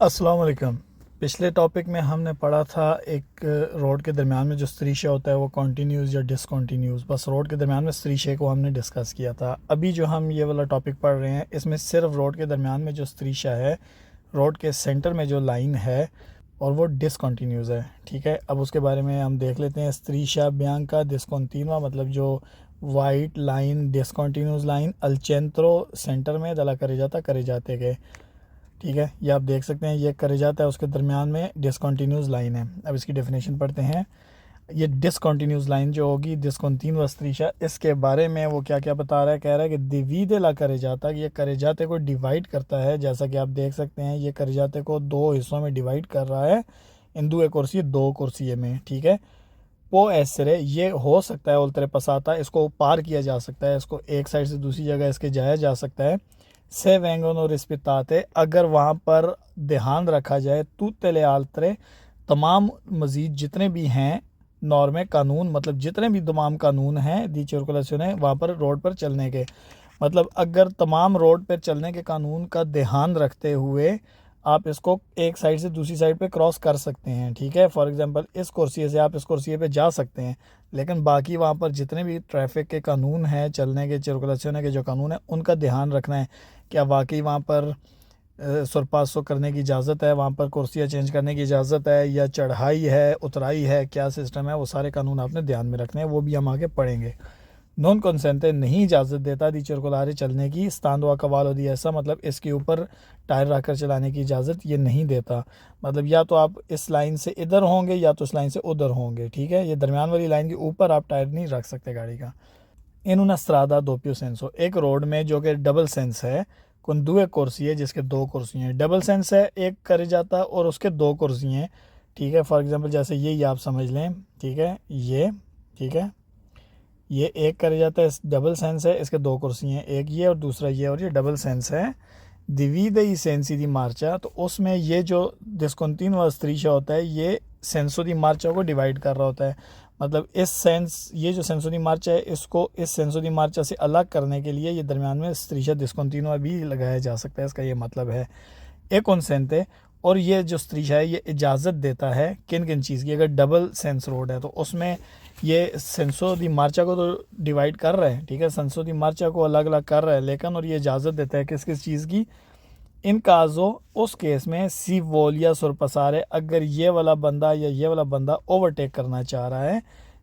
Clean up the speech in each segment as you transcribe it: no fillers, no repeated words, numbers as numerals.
अस्सलाम वालेकुम। पिछले टॉपिक में हमने पढ़ा था एक रोड के दरमियान में जो स्त्रीशा होता है वो कॉन्टीन्यूज़ या डिसकॉन्टीन्यूज़, बस रोड के दरमियान में स्त्रीशे को हमने डिस्कस किया था। अभी जो हम ये वाला टॉपिक पढ़ रहे हैं इसमें सिर्फ रोड के दरमियान में जो स्त्रीशा है, रोड के सेंटर में जो लाइन है और वो डिसकॉन्टीन्यूज़ है। ठीक है, अब उसके बारे में हम देख लेते हैं। स्त्रीशा बियांका डिसकॉन्टिन्यूआ मतलब जो वाइट लाइन डिसकॉन्टीन्यूज़ लाइन अल centro सेंटर में दला करे जाते गए। ठीक है, ये आप देख सकते हैं, ये करे जाता है उसके दरमियान में डिसकॉन्टीन्यूज़ लाइन है। अब इसकी डेफिनेशन पढ़ते हैं। ये डिसकॉन्टीन्यूज़ लाइन जो होगी डिसकॉन्टिन्यूअस स्त्रीशा, इसके बारे में वो क्या क्या बता रहा है। कह रहा है कि डिवीडे ला करे जाता, ये करे जाते को डिवाइड करता है। जैसा कि आप देख सकते हैं ये करे जाते को दो हिस्सों में डिवाइड कर रहा है, इंदू एक कुर्सी दो कुर्सी में। ठीक है, वो ऐसरे ये हो सकता है उल्तरे पसाता, इसको पार किया जा सकता है, इसको एक साइड से दूसरी जगह इसके जाया जा सकता है। से वेंगन और रिस्पिताते, अगर वहाँ पर ध्यान रखा जाए तुतले आल्तरे, तमाम मज़ीद जितने भी हैं नॉर्मे कानून, मतलब जितने भी तमाम कानून हैं दी सर्कुलेशन है वहाँ पर रोड पर चलने के, मतलब अगर तमाम रोड पर चलने के कानून का ध्यान रखते हुए आप इसको एक साइड से दूसरी साइड पे क्रॉस कर सकते हैं। ठीक है, फॉर एग्जांपल इस कुर्सी से आप इस कुर्सी पे जा सकते हैं, लेकिन बाकी वहाँ पर जितने भी ट्रैफिक के कानून हैं, चलने के सर्कुलेशन के जो कानून हैं, उनका ध्यान रखना है। क्या वाकई वहाँ पर सुरपासो करने की इजाज़त है, वहाँ पर कुर्सियाँ चेंज करने की इजाज़त है, या चढ़ाई है उतराई है, क्या सिस्टम है, वो सारे कानून आपने ध्यान में रखने हैं, वो भी हम आगे पढ़ेंगे। नॉन कंसेंटे नहीं इजाज़त देता दी चरकुलारे चलने की, स्तांदवा कवाल दी, ऐसा मतलब इसके ऊपर टायर रखकर चलाने की इजाज़त ये नहीं देता। मतलब या तो आप इस लाइन से इधर होंगे या तो इस लाइन से उधर होंगे। ठीक है, ये दरमियान वाली लाइन के ऊपर आप टायर नहीं रख सकते गाड़ी का। इन una strada doppio senso, एक रोड में जो कि डबल सेंस है, कुन दो कुर्सी है जिसके दो कुर्सी हैं। डबल सेंस है, एक करे जाता है और उसके दो कुर्सी हैं। ठीक है, फॉर एग्जांपल जैसे ये आप समझ लें। ठीक है, ये ठीक है, ये एक करे जाता है, डबल सेंस है, इसके दो कुर्सी हैं, एक ये और दूसरा ये, और ये डबल सेंस है। divide i sensi di marcia, तो उसमें ये जो डिस्कंटिन्यूअस स्त्रीशा होता है ये सेंसो दी मार्चा को डिवाइड कर रहा होता है। मतलब इस सेंस, ये जो सेंसो दी मार्चा है इसको इस सेंसो दी मार्चा से अलग करने के लिए ये दरमियान में स्त्रीशा डिस्कंटिन्यूआ भी लगाया जा सकता है, इसका ये मतलब है। एक कॉन्सेंट, और ये जो स्त्रीशा है ये इजाज़त देता है किन किन चीज़ की। अगर डबल सेंस रोड है तो उसमें ये सेंसो दी मार्चा को तो डिवाइड कर रहा है, ठीक है, सेंसो दी मार्चा को अलग अलग कर रहा है, लेकिन और ये इजाज़त देता है किस किस चीज़ की। इन काजो, उस केस में सी वोलिया सुरपसारे, अगर ये वाला बंदा या ये वाला बंदा ओवरटेक करना चाह रहा है,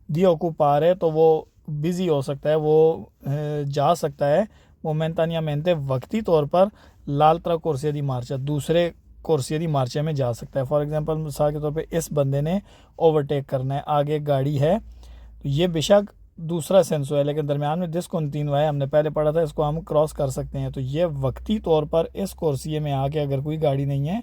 दी ओकुपार है, तो वो बिज़ी हो सकता है, वो जा सकता है मोमेंटानियामेंटे वक्ती तौर पर लालत्रा कोर्सिया दी मार्चा, दूसरे कोर्सिया दी मार्चा में जा सकता है। फॉर एग्जांपल मिसाल के तौर पे इस बंदे ने ओवरटेक करना है, आगे गाड़ी है, तो ये बेशक दूसरा सेंसो है लेकिन दरमियान में डिसकंटिन्यूअस है, हमने पहले पढ़ा था, इसको हम क्रॉस कर सकते हैं। तो ये वक्ती तौर पर इस कोर्सिये में आके अगर कोई गाड़ी नहीं है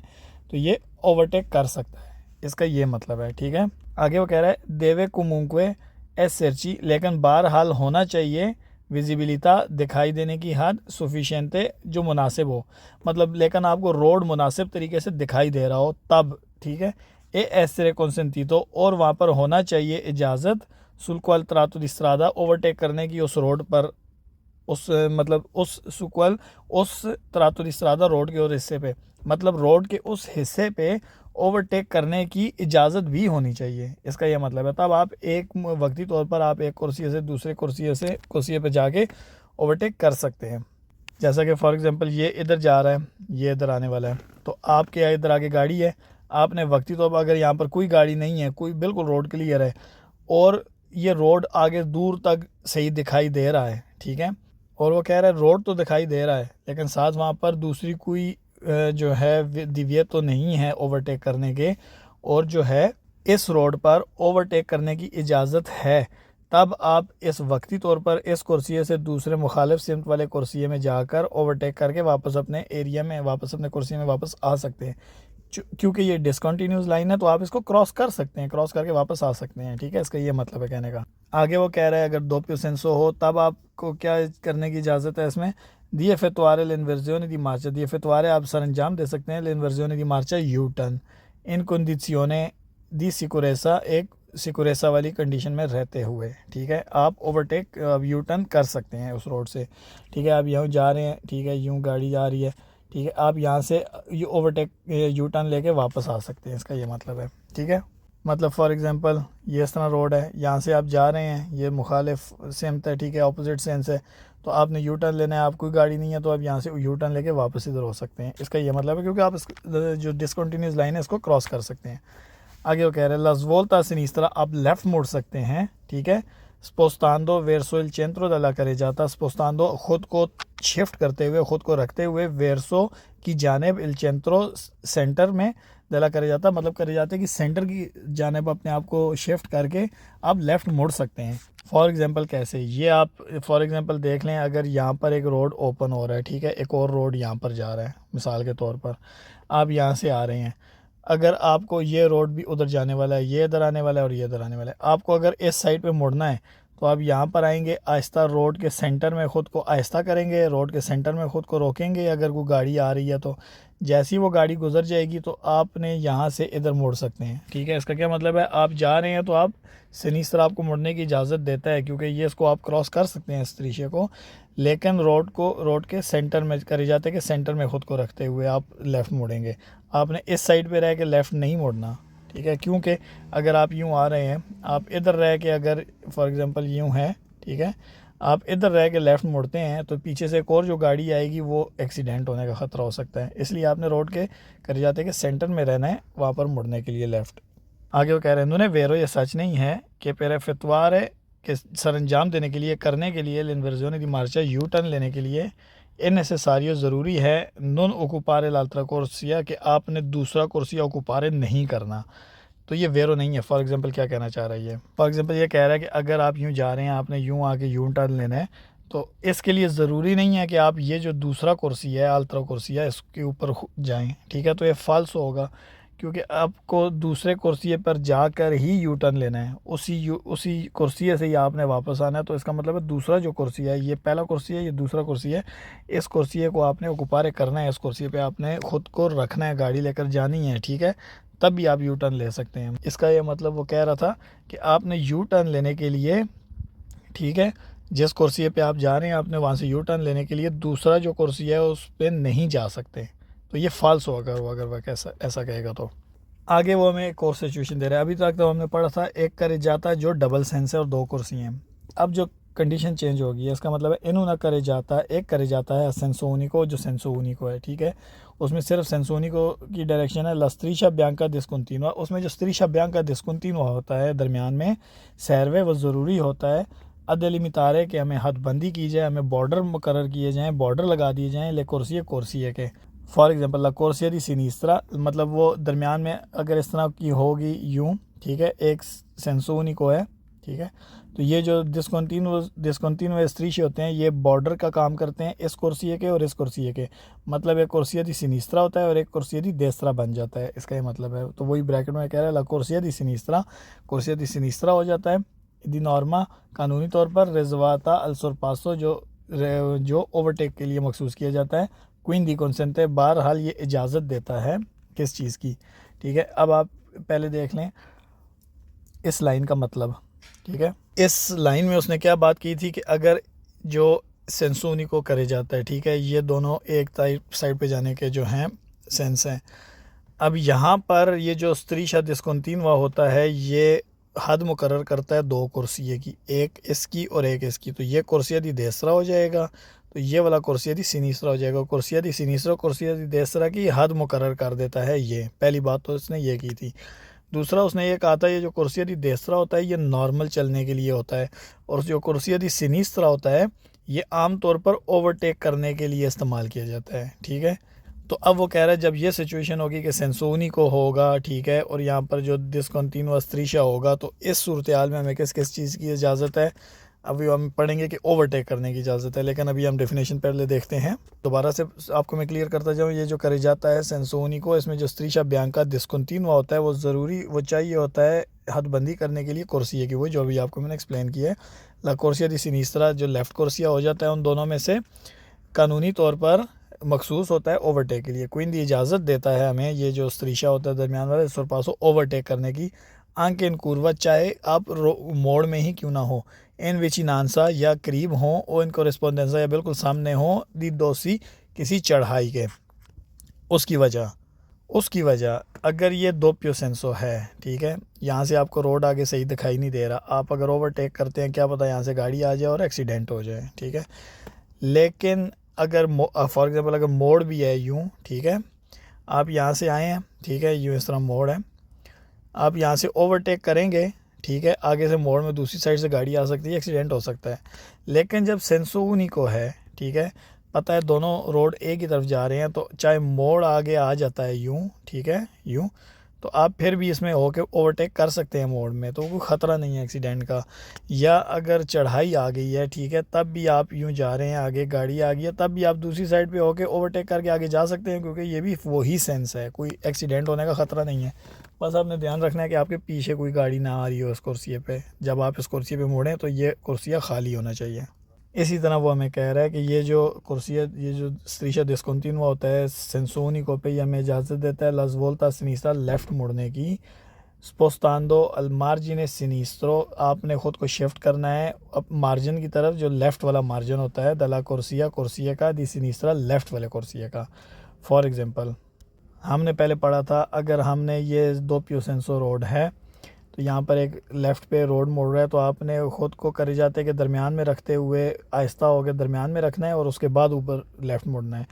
तो ये ओवरटेक कर सकता है, इसका ये मतलब है। ठीक है, आगे वो कह रहा है देवे कुमुंक्वे एस सर्ची, लेकिन बहरहाल होना चाहिए विजिबिलिटा, दिखाई देने की हद, सुफिशियंटे जो मुनासिब हो, मतलब लेकिन आपको रोड मुनासिब तरीके से दिखाई दे रहा हो तब। ठीक है, ए एसरे कॉन्सेंटीतो, और वहाँ पर होना चाहिए इजाज़त सुल्क्वल त्रातो दिस्त्रादा, ओवरटेक करने की उस रोड पर, उस मतलब उस सुक्वल उस त्रातो दिस्त्रादा रोड के और हिस्से पे, मतलब रोड के उस हिस्से पे ओवरटेक करने की इजाज़त भी होनी चाहिए, इसका यह मतलब है। तब आप एक वक्ती तौर पर आप एक कुर्सी से दूसरे कुर्सी पे जाके ओवरटेक कर सकते हैं। जैसा कि फॉर एग्जांपल ये इधर जा रहा है, ये इधर आने वाला है, तो आपके इधर आगे गाड़ी है, आपने वक्ती तौर पर, अगर यहाँ पर कोई गाड़ी नहीं है, कोई बिल्कुल रोड क्लियर है और ये रोड आगे दूर तक सही दिखाई दे रहा है, ठीक है, और वो कह रहा है रोड तो दिखाई दे रहा है लेकिन साथ वहाँ पर दूसरी कोई जो है दिव्य तो नहीं है ओवरटेक करने के, और जो है इस रोड पर ओवरटेक करने की इजाज़त है, तब आप इस वक्ती तौर पर इस कुर्सी से दूसरे मुखालिफ सिमत वाले कुर्सी में जाकर ओवरटेक करके वापस अपने एरिया में, वापस अपने कुर्सी में वापस आ सकते हैं। क्योंकि ये डिसकंटिन्यूस लाइन है तो आप इसको क्रॉस कर सकते हैं, क्रॉस करके वापस आ सकते हैं। ठीक है, इसका ये मतलब है कहने का। आगे वो कह रहा है अगर दोppio senso हो तब आपको क्या करने की इजाज़त है इसमें। दी effettuare l'inversione di marcia, दी effettuare आप सर अंजाम दे सकते हैं l'inversione di marcia U turn in condizione di sicurezza, एक सिकुरेसा वाली कंडीशन में रहते हुए, ठीक है, आप ओवरटेक यू टर्न कर सकते हैं उस रोड से, ठीक है। आप यूँ जा रहे हैं, ठीक है, यूँ गाड़ी जा रही है, ठीक है, आप यहाँ से यू ओवरटेक यू टर्न लेके वापस आ सकते हैं, इसका ये मतलब है, ठीक है। मतलब फॉर एग्जांपल ये इस तरह रोड है, यहाँ से आप जा रहे हैं, ये मुखालिफ सिमत है, ठीक है, अपोजिट सेंस है, तो आपने यू टर्न लेना है, आप कोई गाड़ी नहीं है तो आप यहाँ से यू टर्न लेके वापस इधर हो सकते हैं, इसका ये मतलब है, क्योंकि आप जो डिसकंटिन्यूस लाइन है इसको क्रॉस कर सकते हैं। आगे वो कह रहे हैं las voltas sinistra, आप लेफ़्ट मुड़ सकते हैं, ठीक है। स्पोस्तांदो verso il centro della carreggiata, स्पोस्तांदो खुद को शिफ्ट करते हुए, खुद को रखते हुए, वेरसो की जानेब, इल चेंट्रो सेंटर में, दला करे जाता मतलब करे जाते कि सेंटर की जानेब अपने आप को शिफ्ट करके आप लेफ़्ट मुड़ सकते हैं। फॉर एग्जांपल कैसे, ये आप फॉर एग्जांपल देख लें, अगर यहाँ पर एक रोड ओपन हो रहा है, ठीक है, एक और रोड यहाँ पर जा रहा है, मिसाल के तौर पर आप यहाँ से आ रहे हैं, अगर आपको ये रोड भी उधर जाने वाला है, ये इधर आने वाला है और ये इधर आने वाला है, आपको अगर इस साइड पे मुड़ना है तो आप यहाँ पर आएंगे, आहिस्ता रोड के सेंटर में ख़ुद को आहिस्ता करेंगे, रोड के सेंटर में ख़ुद को रोकेंगे, अगर कोई गाड़ी आ रही है तो जैसी वो गाड़ी गुजर जाएगी तो आपने यहाँ से इधर मुड़ सकते हैं, ठीक है। इसका क्या मतलब है, आप जा रहे हैं तो आप सिनिस्टर आपको मुड़ने की इजाज़त देता है, क्योंकि ये इसको आप क्रॉस कर सकते हैं इस तरीके को, लेकिन रोड के सेंटर में करे जाते हैं कि सेंटर में ख़ुद को रखते हुए आप लेफ़्ट मुड़ेंगे, आपने इस साइड पे रह के लेफ़्ट नहीं मुड़ना, ठीक है। क्योंकि अगर आप यूँ आ रहे हैं, आप इधर रह के अगर फॉर एग्ज़ाम्पल यूँ है, ठीक है, आप इधर रह के लेफ़्ट मुड़ते हैं तो पीछे से एक और जो गाड़ी आएगी वो एक्सीडेंट होने का ख़तरा हो सकता है, इसलिए आपने रोड के करे जाते हैं कि सेंटर में रहना है वहाँ पर मुड़ने के लिए लेफ़्ट। आगे वो कह रहे हैं उन्होंने वेरो, ये सच नहीं है कि पेरे फितवार है कि सरंजाम देने के लिए, करने के लिए, लिनवर्जोन दी मार्चा यू टर्न लेने के लिए इन नेसेसारियो ज़रूरी है नॉन ओकुपारे लाल्ट्रा कोर्सिया, कि आपने दूसरा कोर्सिया ओकुपारे नहीं करना, तो ये वेरो नहीं है। फॉर एग्जांपल क्या कहना चाह रहा है ये, फॉर एग्जांपल ये कह रहा है कि अगर आप यूँ जा रहे हैं, आपने यूँ आके यू टर्न लेना है, तो इसके लिए ज़रूरी नहीं है कि आप ये जो दूसरा कुर्सी है अल्ट्रा कुर्सी है इसके ऊपर जाएं, ठीक है, तो ये फ़ाल्स होगा, क्योंकि आपको दूसरे कुर्सी पर जाकर ही यू टर्न लेना है, उसी कुर्सी से ही आपने वापस आना है, तो इसका मतलब है दूसरा जो कुर्सी है, ये पहला कुर्सी है, ये दूसरा कुर्सी है, इस कुर्सी को आपने ओकुपारे करना है, इस कुर्सी पे आपने ख़ुद को रखना है, गाड़ी लेकर जानी है, ठीक है, तब भी आप यू टर्न ले सकते हैं। इसका ये मतलब वो कह रहा था कि आपने यू टर्न लेने के लिए, ठीक है, जिस कुर्सी पे आप जा रहे हैं आपने वहाँ से यू टर्न लेने के लिए दूसरा जो कुर्सी है उस पर नहीं जा सकते, तो ये फ़ाल्स होगा अगर वह ऐसा कहेगा तो। आगे वो हमें एक और सिचुएशन दे रहा है, अभी तक तो हमने पढ़ा था एक करे जाता जो डबल सेंस है और दो कुर्सी हैं, अब जो कंडीशन चेंज होगी है, इसका मतलब है इन्हों ना करे जाता, एक करे जाता है सेंसो único जो सेंसो único है, ठीक है, उसमें सिर्फ सेंसो único की डायरेक्शन है, la striscia bianca discontinua, उसमें जो striscia bianca discontinua होता है दरमियान में सर्वे, वो ज़रूरी होता है अदेलिमितारे कि हमें हदबंदी की जाए, हमें बॉर्डर मुकर्रर किए जाएँ, बॉर्डर लगा दिए जाएँ ले कुर्सी के। फॉर एग्जांपल ला कुर्सिया दी सिनिस्त्रा, मतलब वो दरमियान में अगर इस तरह की होगी यूँ, ठीक है, एक सेंसो único है, ठीक है, तो ये जो डिस्कंटिन्यूअस स्ट्रीश होते हैं ये बॉर्डर का काम करते हैं इस कुर्सी के और इस कुर्सी के, मतलब एक कुर्सिया दी सिनिस्त्रा होता है और एक कुर्सिया दी देस्त्रा बन जाता है, इसका ये मतलब है। तो वही ब्रैकेट में कह रहा है ला कुर्सिया दी सिनिस्त्रा, कुर्सिया दी सिनिस्त्रा हो जाता है, दी नॉर्मा कानूनी तौर पर रिजवाता अल सोरपासो जो ओवरटेक के लिए मखसूस किया जाता है, क्वीन दी कंसेंटे, बहरहाल ये इजाज़त देता है किस चीज़ की, ठीक है। अब आप पहले देख लें इस लाइन का मतलब, ठीक है, इस लाइन में उसने क्या बात की थी कि अगर जो सेंसो único करे जाता है, ठीक है, ये दोनों एक साइड पे जाने के जो हैं सेंस हैं, अब यहाँ पर ये जो striscia discontinua होता है ये हद मुकर्रर करता है दो कुर्सी की, एक इसकी और एक इसकी, तो ये कुर्सिया दी देस्त्रा हो जाएगा, तो ये वाला कुर्सिया दी सिनिस्त्रा हो जाएगा, कुर्सिया दी सिनिस्त्रा कुर्सिया दी देस्त्रा की हद मुकर्रर कर देता है, ये पहली बात तो उसने ये की थी। दूसरा उसने ये कहा था ये जो कुर्सिया दी देस्त्रा होता है ये नॉर्मल चलने के लिए होता है, और जो कुर्सिया दी सिनिस्त्रा होता है ये आम तौर पर ओवरटेक करने के लिए इस्तेमाल किया जाता है, ठीक है। तो अब वो कह रहा है जब ये सिचुएशन होगी कि सेंसो único होगा, ठीक है, और यहाँ पर जो डिस्कंटिन्यूअस स्ट्रीशा होगा, तो इस सूरत हाल में हमें किस किस चीज़ की इजाज़त है, अभी हम पढ़ेंगे कि ओवरटेक करने की इजाज़त है, लेकिन अभी हम डेफिनेशन पहले देखते हैं। दोबारा से आपको मैं क्लियर करता जाऊँ, ये जो करे जाता है सेंसो único, इसमें जो striscia bianca discontinua होता है वो ज़रूरी वो चाहिए होता है हदबंदी करने के लिए कुर्सिया की, वो जो अभी आपको मैंने एक्सप्लेन किया है। ला कुर्सिया दी सिनिस्त्रा जो लेफ़्ट कुर्सिया हो जाता है उन दोनों में से कानूनी तौर पर मखसूस होता है ओवरटेक के लिए, क्वीन दी इजाज़त देता है हमें ये जो स्ट्रीशा होता है दरमियान वाले सोरपासो ओवरटेक करने की, anche in curva, चाहे आप मोड़ में ही क्यों ना हो, in vicinanza या करीब हों, o in corrispondenza या बिल्कुल सामने हों, di dosi किसी चढ़ाई के। उसकी वजह अगर ये दोप्यो सेंसो है, ठीक है, यहाँ से आपको रोड आगे सही दिखाई नहीं दे रहा, आप अगर ओवरटेक करते हैं, क्या पता यहाँ से गाड़ी आ जाए और एक्सीडेंट हो जाए, ठीक है। लेकिन अगर फॉर एग्ज़ाम्पल अगर मोड़ भी है यूँ, ठीक है, आप यहाँ से आए हैं, ठीक है, यूँ इस तरह मोड़ है, आप यहाँ से ओवरटेक करेंगे, ठीक है, आगे से मोड़ में दूसरी साइड से गाड़ी आ सकती है, एक्सीडेंट हो सकता है। लेकिन जब सेंसो ऊनिको है, ठीक है, पता है दोनों रोड एक ही तरफ जा रहे हैं, तो चाहे मोड़ आगे आ जाता है यूँ, ठीक है, यूँ, तो आप फिर भी इसमें होके ओवरटेक कर सकते हैं मोड़ में, तो कोई ख़तरा नहीं है एक्सीडेंट का। या अगर चढ़ाई आ गई है, ठीक है, तब भी आप यूँ जा रहे हैं, आगे गाड़ी आ गई है, तब भी आप दूसरी साइड पे होके ओवरटेक करके आगे जा सकते हैं, क्योंकि ये भी वही सेंस है, कोई एक्सीडेंट होने का ख़तरा नहीं है। बस आपने ध्यान रखना है कि आपके पीछे कोई गाड़ी ना आ रही हो इस कुर्सी पे। जब आप इस कुर्सी पे मुड़ें तो ये कुर्सियाँ खाली होना चाहिए। इसी तरह वो हमें कह रहा है कि ये जो कुर्सी है, ये जो striscia discontinua होता है senso unico पे, ये हमें इजाज़त देता है la svolta a sinistra left मुड़ने की, spostando al margine sinistro, आपने ख़ुद को शिफ्ट करना है अब मार्जिन की तरफ, जो लेफ़्ट वाला मार्जिन होता है della corsia, कुर्सी का, di sinistra लेफ़्ट वाले कुर्सी का। फॉर एग्ज़ाम्पल हमने पहले पढ़ा था, अगर हमने ये दोप्यो सेंसो रोड है, तो यहाँ पर एक लेफ़्ट पे रोड मुड़ रहा है, तो आपने ख़ुद को करे जाते के दरमियान में रखते हुए आहिस्ता हो के दरमियान में रखना है और उसके बाद ऊपर लेफ़्ट मुड़ना है।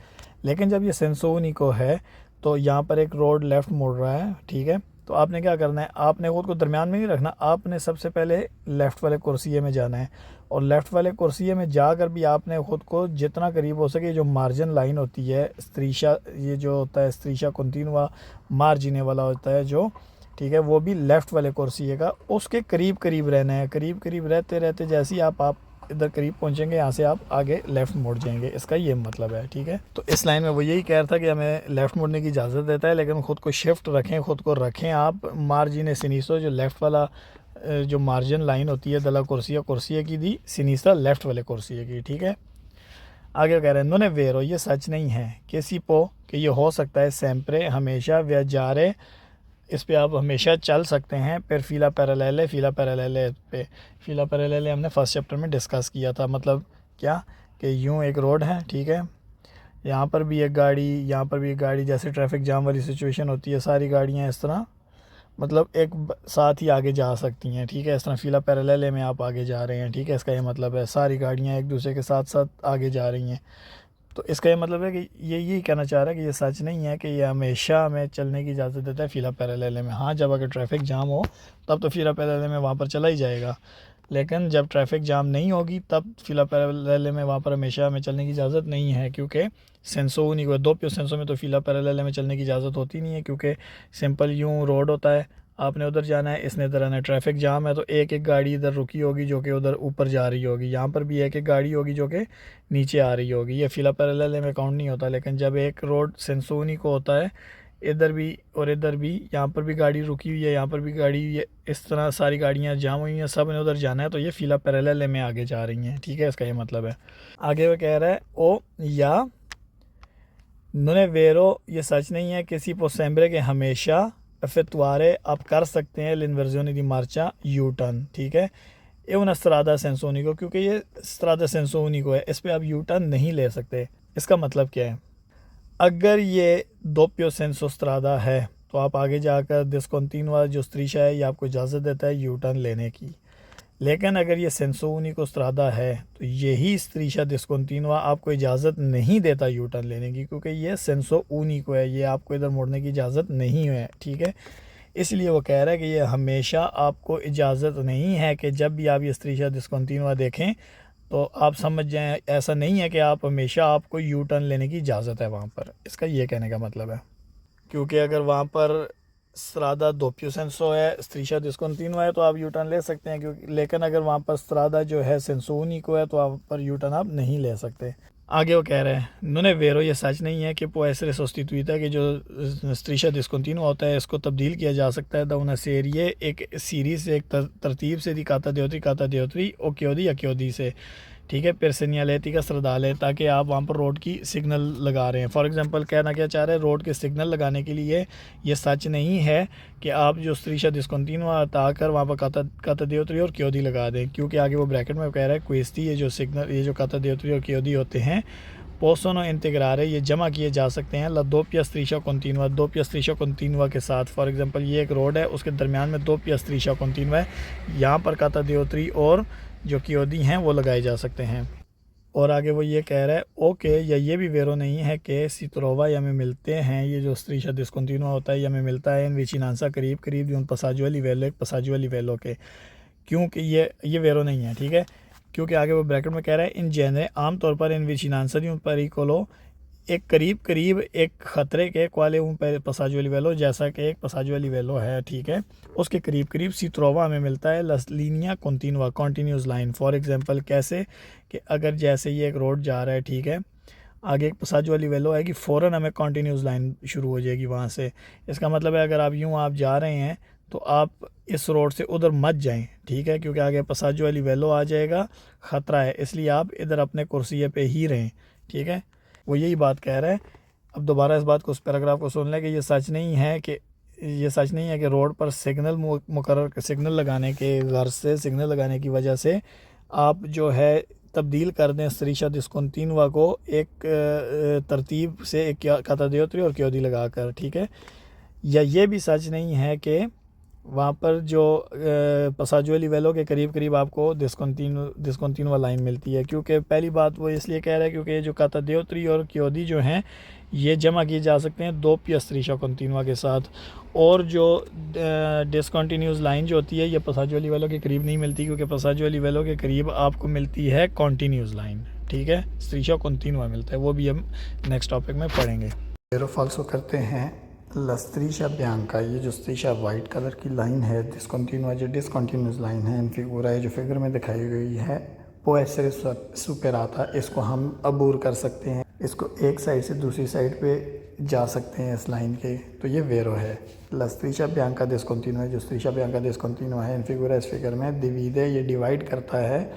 लेकिन जब ये सेंसो ऊनिको है, तो यहाँ पर एक रोड लेफ़्ट मुड़ रहा है, ठीक है, तो आपने क्या करना है, आपने ख़ुद को दरमियान में नहीं रखना, आपने सबसे पहले लेफ़्ट वाले कुर्सिये में जाना है, और लेफ़्ट वाले कुर्सिये में जाकर भी आपने ख़ुद को जितना करीब हो सके, जो मार्जिन लाइन होती है स्त्रीशा, ये जो होता है स्त्रीशा कंटिन्यूआ मार्जिने वाला होता है जो, ठीक है, वो भी लेफ़्ट वाले कुर्सिये का, उसके करीब करीब रहना है। करीब करीब रहते रहते जैसे ही आप इधर करीब पहुंचेंगे, यहाँ से आप आगे लेफ़्ट मुड़ जाएंगे, इसका ये मतलब है, ठीक है। तो इस लाइन में वो यही कह रहा था कि हमें लेफ़्ट मुड़ने की इजाज़त देता है, लेकिन ख़ुद को शिफ्ट रखें, ख़ुद को रखें आप मार्जिने सिनिस्ट्रो, जो लेफ़्ट वाला जो मार्जिन लाइन होती है दला कुर्सिया की दी सिनिस्ट्रा लेफ़्ट वाले कुर्सिये की, ठीक है। आगे कह रहे हैं नोने वेरो, ये सच नहीं है, किसी पो कि ये हो सकता है सेम्प्रे हमेशा, व्याजारे इस पे आप हमेशा चल सकते हैं। फिर फ़ीला पैरेलले पे, फ़ीला पैरेलले हमने फर्स्ट चैप्टर में डिस्कस किया था। मतलब क्या कि यूँ एक रोड है, ठीक है, यहाँ पर भी एक गाड़ी, यहाँ पर भी एक गाड़ी, जैसे ट्रैफिक जाम वाली सिचुएशन होती है, सारी गाड़ियाँ इस तरह मतलब एक साथ ही आगे जा सकती हैं, ठीक है। इस तरह फ़ीला पैरेलले में आप आगे जा रहे हैं, ठीक है, इसका ये मतलब है सारी गाड़ियाँ एक दूसरे के साथ साथ आगे जा रही हैं। तो इसका ये मतलब है कि ये यही कहना चाह रहा है कि ये सच नहीं है कि ये हमेशा हमें चलने की इजाज़त देता है फ़ीला पैरेलले में। हाँ, जब अगर ट्रैफिक जाम हो तब तो फ़ीला पैरेलले में वहाँ पर चला ही जाएगा, लेकिन जब ट्रैफिक जाम नहीं होगी तब फ़ीला पैरेलले में वहाँ पर हमेशा हमें चलने की इजाज़त नहीं है, क्योंकि सेंसो नहीं हुआ दोप्यो सेंसो में तो फ़ीला पैरेलले में चलने की इजाज़त होती नहीं है, क्योंकि सिंपल यूँ रोड होता है, आपने उधर जाना है, इसने इधर आना है, ट्रैफिक जाम है तो एक एक गाड़ी इधर रुकी होगी जो कि उधर ऊपर जा रही होगी, यहाँ पर भी एक एक गाड़ी होगी जो कि नीचे आ रही होगी। ये फ़ीला पैरेलल में काउंट नहीं होता। लेकिन जब एक रोड सेंसो ऊनिको होता है, इधर भी और इधर भी, यहाँ पर भी गाड़ी रुकी हुई है, यहाँ पर भी गाड़ी हुई है, इस तरह सारी गाड़ियाँ जाम हुई हैं, सब ने उधर जाना है, तो ये फ़ीला पैरेलल में आगे जा रही हैं, ठीक है, इसका ये मतलब है। आगे वो कह रहा है ओ या नोने वेरो, ये सच नहीं है किसी पोसेम्ब्रे के हमेशा इफेक्टुआरे आप कर सकते हैं l'inversione di marcia U turn, ठीक है, ये उन स्ट्रादा सेंसो ऊनिको, क्योंकि ये स्ट्रादा सेंसो ऊनिको है, इस पर आप यू टर्न नहीं ले सकते। इसका मतलब क्या है, अगर ये दोप्यो सेंसो स्ट्रादा है तो आप आगे जाकर डिस्कंटिन्यूआ जो स्त्रीशा है ये आपको इजाज़त देता है यू टर्न लेने की। लेकिन अगर ये सेंसो ऊनिको स्ट्रादा है तो यही स्त्रीशा डिस्कंटिन्यूआ आपको इजाज़त नहीं देता यू टर्न लेने की, क्योंकि ये सेंसो ऊनिको है, ये आपको इधर मुड़ने की इजाज़त नहीं है, ठीक है। इसलिए वो कह रहा है कि ये हमेशा आपको इजाज़त नहीं है कि जब भी आप ये स्त्रीशा डिस्कंटिन्यूआ देखें तो आप समझ जाएं, ऐसा नहीं है कि आप हमेशा आपको यू टर्न लेने की इजाज़त है वहाँ पर, इसका ये कहने का मतलब है। क्योंकि अगर वहाँ पर स्ट्रादा दोप्यो सेंसो है, स्त्रीशा डिस्कंटिन्यूआ है तो आप यू टर्न ले सकते हैं, क्योंकि लेकिन अगर वहाँ पर स्ट्रादा जो है सेंसो ऊनिको है तो वहाँ पर यू टर्न आप नहीं ले सकते। आगे वो कह रहे हैं नोने वेरो, ये सच नहीं है कि può essere sostituita, कि जो स्त्रीशा डिस्कंटिन्यूआ होता है इसको तब्दील किया जा सकता है da una serie एक सीरीज़ से, एक तरतीब से, दी काता देओत्री ओ क्योदी या क्योदी से, ठीक है, per señalética stradale, ताकि आप वहाँ पर रोड की सिग्नल लगा रहे हैं। फॉर एग्जांपल कहना क्या चाह रहे हैं, रोड के सिग्नल लगाने के लिए ये सच नहीं है कि आप जो striscia discontinua आकर वहाँ पर cata diotri और chiodi लगा दें, क्योंकि आगे वो ब्रैकेट में कह रहा है questi, ये जो सिग्नल, ये जो cata diotri और chiodi होते हैं possono integrare, ये जमा किए जा सकते हैं la doppia striscia continua, doppia striscia continua के साथ। फॉर एग्जांपल ये एक रोड है, उसके दरमियान में doppia striscia continua है, यहाँ पर cata diotri और जो chiodi हैं वो लगाए जा सकते हैं। और आगे वो ये कह रहा है ओके, या ये भी वेरो नहीं है कि si trova या में मिलते हैं, ये जो striscia discontinua होता है या में मिलता है in vicinanza, करीब करीब di un passaggio a livello, एक passaggio a livello के, क्योंकि ये वेरो नहीं है, ठीक है। क्योंकि आगे वो ब्रैकेट में कह रहा है इन जेनरे आमतौर पर इन विचिनांसा दी un pericolo, एक करीब करीब एक ख़तरे के क्वाले un passaggio a livello, जैसा कि एक passaggio a livello है, ठीक है, उसके करीब करीब si trova हमें मिलता है la linea continua, continuous line। For example कैसे कि अगर जैसे ये एक रोड जा रहा है, ठीक है, आगे एक passaggio a livello आएगी, फ़ौरन हमें कंटिन्यूस लाइन शुरू हो जाएगी वहाँ से। इसका मतलब है अगर आप जा रहे हैं तो आप इस रोड से उधर मत जाएं, ठीक है, क्योंकि आगे passaggio a livello आ जाएगा, ख़तरा है, इसलिए आप इधर अपने कुर्सी पे ही रहें, ठीक है। वो यही बात कह रहा है। अब दोबारा इस बात को, उस पैराग्राफ को सुन लें कि ये सच नहीं है कि रोड पर सिग्नल लगाने के गर्ज से, सिग्नल लगाने की वजह से आप जो है तब्दील कर दें striscia discontinua को एक तरतीब से एक cata diotri और chiodi लगा कर, ठीक है। या ये भी सच नहीं है कि वहाँ पर जो passaggio a livello के करीब करीब आपको discontinua लाइन मिलती है, क्योंकि पहली बात वो इसलिए कह रहा है क्योंकि जो cata diotri और chiodi जो हैं ये जमा किए जा सकते हैं doppia striscia continua के साथ, और जो discontinuous लाइन जो होती है ये passaggio a livello के करीब नहीं मिलती, क्योंकि passaggio a livello के करीब आपको मिलती है continuous लाइन, ठीक है, striscia continua मिलता है, वो भी हम नेक्स्ट टॉपिक में पढ़ेंगे। ज़ेरो फाल्सो करते हैं la striscia bianca, ये जो striscia वाइट कलर की लाइन है discontinua, जो discontinuous लाइन है इन फिगूरा है जो फिगर में दिखाई गई है, può essere superata, इसको हम अबूर कर सकते हैं, इसको एक साइड से दूसरी साइड पे जा सकते हैं इस लाइन के, तो ये वेरो है। la striscia bianca discontinua, जो striscia bianca discontinua है इन फिगूरा, इस फिगर में divide, ये डिवाइड करता है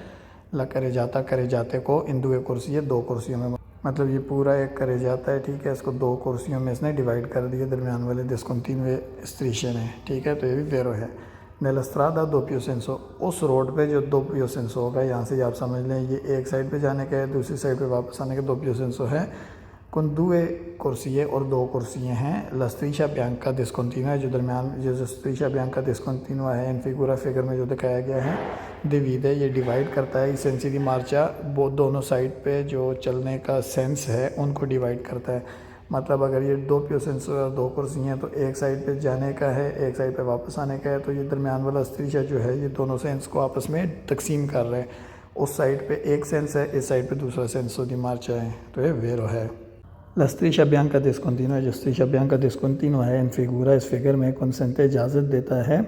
la करेजाते को इन दो कुर्सी है, दो कुर्सियों में, मतलब ये पूरा एक करे जाता है, ठीक है, इसको दो कुर्सियों में इसने डिवाइड कर दिया दरमियान वाले discontinue strisce ने, ठीक है, तो ये भी वेरो है। nella strada doppio senso, उस रोड पे जो doppio senso होगा, यहाँ से आप समझ लें ये एक साइड पे जाने का है, दूसरी साइड पे वापस आने का doppio senso है, con due कुर्सियाँ और दो कुर्सियाँ हैं। la striscia bianca discontinua, जो दरमियान जो striscia bianca discontinua है इन फिगर में जो दिखाया गया है, divide, ये डिवाइड करता है sensi di marcia, वो दोनों साइड पे जो चलने का सेंस है उनको डिवाइड करता है। मतलब अगर ये doppio senso और दो कुर्सी हैं तो एक साइड पे जाने का है, एक साइड पे वापस आने का है, तो ये दरमियान वाला striscia जो है ये दोनों सेंस को आपस में तकसीम कर रहे हैं, उस साइड पे एक सेंस है, इस साइड पे दूसरा senso di marcia है, तो ये वेरो है। la striscia bianca discontinua, जो striscia bianca discontinua है इन फिगूरा, इस फिगर में consente इजाज़त देता है,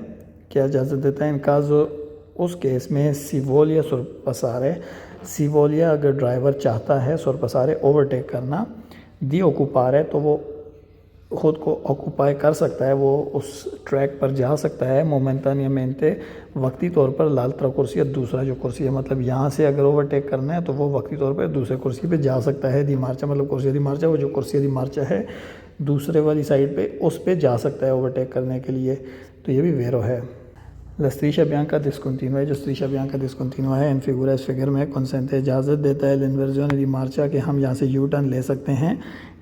क्या इजाज़त देता है, इन caso, उस केस में si voglia sorpassare, si voglia अगर ड्राइवर चाहता है sorpassare ओवरटेक करना, दी ऑक्यूपार है तो वो ख़ुद को ऑक्यूपाई कर सकता है, वो उस ट्रैक पर जा सकता है मोमेंटानियमेंटे, वक्ती तौर पर लालत्रा कुर्सी या दूसरा जो कुर्सी है, मतलब यहाँ से अगर ओवरटेक करना है तो वो वक्ती तौर पर दूसरे कुर्सी पे जा सकता है, दी मार्चा मतलब कुर्सी दी मार्चा, वो जो कुर्सी दी मार्चा है दूसरे वाली साइड पे उस पर जा सकता है ओवरटेक करने के लिए, तो ये भी वेरो है। la striscia bianca discontinua, जो striscia bianca discontinua है इन फिगूरा, इस फिगर में consente इजाज़त देता है l'inversione di marcia, कि हम यहाँ से यू टर्न ले सकते हैं,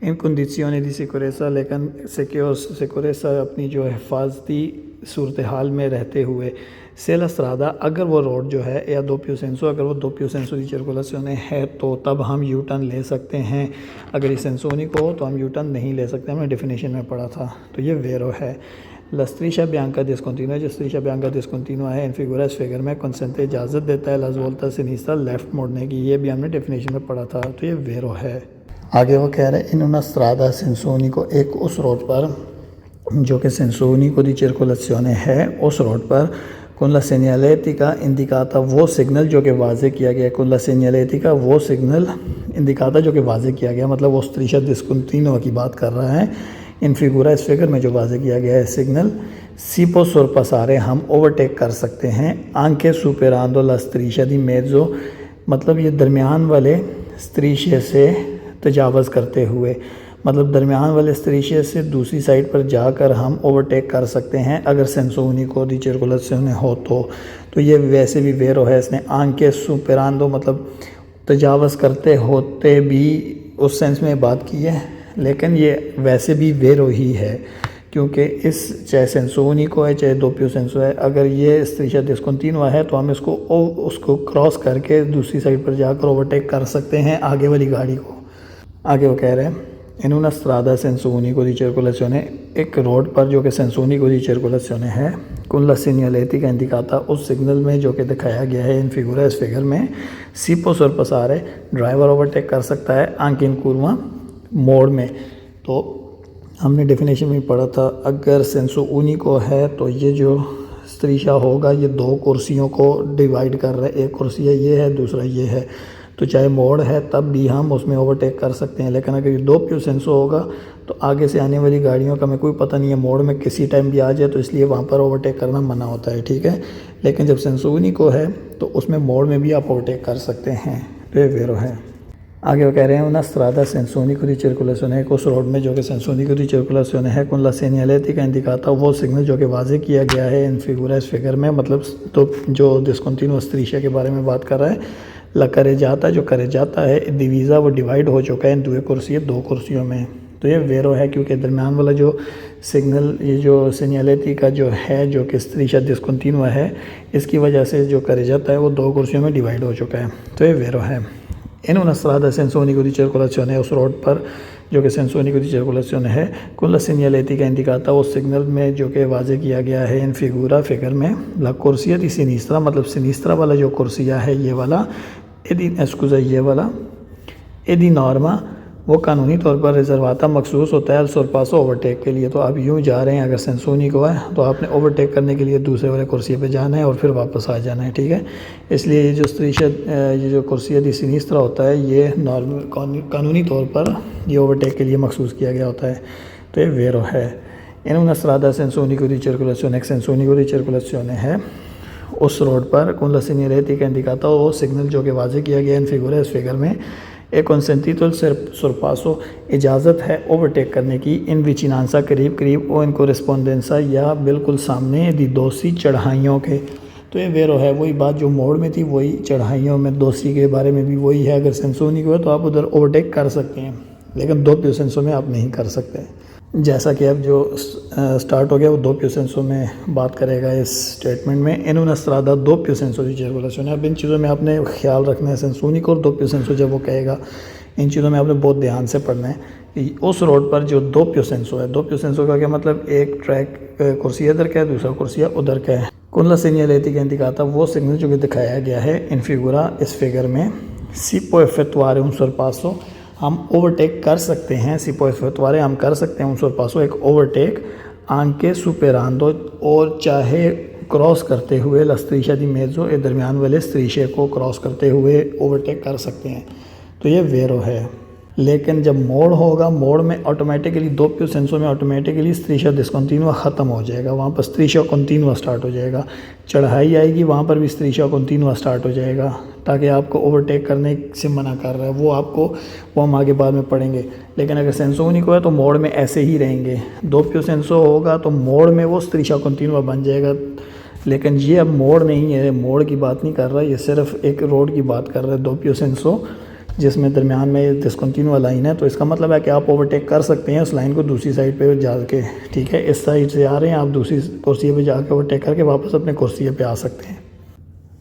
इन condizioni di sicurezza, लेकिन सिक्योरेसा अपनी जो हिफाजती सूरत हाल में रहते हुए, se la strada, अगर वो रोड जो है या doppio senso, अगर वो doppio senso di circolazione है तो तब हम यू टर्न ले सकते हैं, अगर ये senso नहीं को तो हम यू टर्न नहीं ले सकते, हमने डेफिनेशन में पढ़ा था, तो ये वेरो है। la striscia bianca discontinua, जो striscia bianca discontinua है इन फिगूरा, इस फिगर में consente इजाज़त देता है la svolta sinistra, लेफ़्ट मोड़ने की, ये भी हमने डेफिनेशन में पढ़ा था, तो ये वेरो है। आगे वो कह रहे हैं इन una strada sensonico, एक उस रोड पर जो कि sensonico di circolazione है, उस रोड पर con la segnaletica indicata, वो सिग्नल जो कि वाज़े किया गया, con la segnaletica वो सिग्नल indicata जो कि वाज़े किया गया, मतलब वो striscia discontinua की बात कर रहा है इन फिगूरा, इस फिगर में जो वाज़े किया गया है सिग्नल, si può sorpassare, हम ओवरटेक कर सकते हैं, anche superando la striscia di mezzo, मतलब ये दरमियान वाले स्त्रीशय से तजावज़ करते हुए, मतलब दरमियान वाले स्त्रीशय से दूसरी साइड पर जाकर हम ओवरटेक कर सकते हैं अगर सेंसो ऊनिको दी सर्कुलेशने हो तो ये वैसे भी वेरो है। इसने आंके सुपेरांदो मतलब तजावज़ करते होते भी उस सेंस में बात की है, लेकिन ये वैसे भी वेरो ही है क्योंकि इस चाहे सेंसो ऊनिको है चाहे दोप्यो सेंसो है, अगर ये स्त्रीशय डिस्कंटिन्यूआ है तो हम उसको क्रॉस करके दूसरी साइड पर जाकर ओवरटेक कर सकते हैं आगे वाली गाड़ी को। आगे वो कह रहे हैं in una strada senza unico di circolazione, एक रोड पर जो कि सेंसो ऊनिको दी सर्कुलेशने है, con la segnaletica indicata उस सिग्नल में जो कि दिखाया गया है इन फिगुरा इस फिगर में, सी पो sorpassare ड्राइवर ओवरटेक कर सकता है anche in curva मोड में। तो हमने डेफिनेशन में पढ़ा था अगर सेंसो ऊनिको है तो ये जो स्त्रीशा होगा ये दो कुर्सियों को डिवाइड कर रहा है, एक कुर्सी है ये है दूसरा ये है, तो चाहे मोड़ है तब भी हम उसमें ओवरटेक कर सकते हैं। लेकिन अगर ये दोप्यो सेंसो होगा तो आगे से आने वाली गाड़ियों का हमें कोई पता नहीं है, मोड़ में किसी टाइम भी आ जाए तो इसलिए वहाँ पर ओवरटेक करना मना होता है, ठीक है। लेकिन जब सेंसो ऊनिको है तो उसमें मोड़ में भी आप ओवरटेक कर सकते हैं, तो ये वेरो है। आगे वो कह रहे हैं una strada senza unico di circolazione, उस रोड में जो कि सेंसो ऊनिको दी सर्कुलेशने है con la segnaletica indicata, वो सिग्नल जो कि वाजे किया गया है इन फिगुरा इस फिगर में, मतलब तो जो डिस्कंटिन्यूअस स्त्रीशय के बारे में बात कर रहा है। ला करे जाता जो करे जाता है डिवीज़ा वो डिवाइड हो चुका है इन दो कुर्सियों में, तो ये वेरो है क्योंकि दरमियान वाला जो सिग्नल ये जो सेनियलिटी का जो है जो कि स्त्रीशय डिस्कंटिन्यूआ है इसकी वजह से जो करे जाता है वो दो कुर्सियों में डिवाइड हो चुका है, तो ये वेरो है। इन una strada senza unico di circolazione, उस रोड पर जो कि सेंसो ऊनिको दी सर्कुलेशने है con la segnaletica indicata, उस सिग्नल में जो कि वाजे किया गया है इन फिगुरा फिगर में, ला कुर्सिया दी सिनिस्त्रा मतलब सिनिस्त्रा वाला जो कुर्सिया है ये वाला, ये वाला एदी नॉर्मा वो कानूनी तौर पर रिजर्वाता मखसूस होता है सोरपासो ओवरटेक के लिए। तो आप यूँ जा रहे हैं अगर सेंसो ऊनिको है तो आपने ओवरटेक करने के लिए दूसरे वाले कुर्सी पे जाना है और फिर वापस आ जाना है, ठीक है। इसलिए ये जो स्त्रीशय ये जो कुर्सिया दी सिनिस्त्रा होता है ये नॉर्मल कानूनी तौर पर ये ओवरटेक के लिए मखसूस किया गया होता है, तो ये वेरो है। इन una strada senza unico di circolazione, एक सेंसो ऊनिको दी सर्कुलेशने है उस रोड पर con la segnaletica indicata, वो सिग्नल जो कि वाजे किया गया इन फिगुरा इस फिगर में, एक consentito sorpasso इजाज़त है ओवरटेक करने की इन विचिनांसा करीब करीब ओ इन कोरेस्पोंडेंसा या बिल्कुल सामने दी दोसी चढ़ाइयों के, तो ये वेरो है। वही बात जो मोड़ में थी वही चढ़ाइयों में दोसी के बारे में भी वही है। अगर सेंसो ऊनिको है तो आप उधर ओवरटेक कर सकते हैं, लेकिन दोप्यो सेंसो में आप नहीं कर सकते। जैसा कि अब जो स्टार्ट हो गया वो दोप्यो सेंसो में बात करेगा इस स्टेटमेंट में। इन una strada doppio senso di circolazione, अब इन चीज़ों में आपने ख्याल रखना है, सेंसो ऊनिको और दोप्यो सेंसो जब वो कहेगा इन चीज़ों में आपने बहुत ध्यान से पढ़ना है कि उस रोड पर जो दोप्यो सेंसो है, दोप्यो सेंसो का क्या मतलब एक ट्रैक कुर्सी इधर का है दूसरा कुर्सी उधर का है। con la segnaletica indicata, वो सिग्नल जो कि दिखाया गया है इन फिगुरा इस फिगर में, si può effettuare un sorpasso, हम ओवरटेक कर सकते हैं, सिपो इफेक्टवारे हम कर सकते हैं उन sorpasso एक ओवरटेक आंके सुपेरांदो, और चाहे क्रॉस करते हुए ला striscia di mezzo, ये दरमियान वाले स्त्रीशय को क्रॉस करते हुए ओवरटेक कर सकते हैं, तो ये वेरो है। लेकिन जब मोड़ होगा मोड़ में ऑटोमेटिकली दोप्यो सेंसो में ऑटोमेटिकली स्त्रीशय डिस्कंटिन्यूआ ख़त्म हो जाएगा, वहाँ पर स्त्रीशय कंटिन्यूआ स्टार्ट हो जाएगा। चढ़ाई आएगी वहाँ पर भी स्त्रीशय कंटिन्यूआ स्टार्ट हो जाएगा, ताकि आपको ओवरटेक करने से मना कर रहा है वो हम आगे बाद में पढ़ेंगे। लेकिन अगर सेंसो ऊनिको है तो मोड़ में ऐसे ही रहेंगे, दोप्यो सेंसो होगा तो मोड़ में वो स्त्रीशय कंटिन्यूआ बन जाएगा। लेकिन ये अब मोड़ नहीं है, मोड़ की बात नहीं कर रहा, ये सिर्फ एक रोड की बात कर रहा है दोप्यो सेंसो, जिसमें दरमियान में डिस्कंटिन्यूआ लाइन है। तो इसका मतलब है कि आप ओवरटेक कर सकते हैं उस लाइन को दूसरी साइड पे जाके, ठीक है। इस साइड से आ रहे हैं आप दूसरी कुर्सी पे जाके ओवरटेक करके वापस अपने कुर्सी पे आ सकते हैं।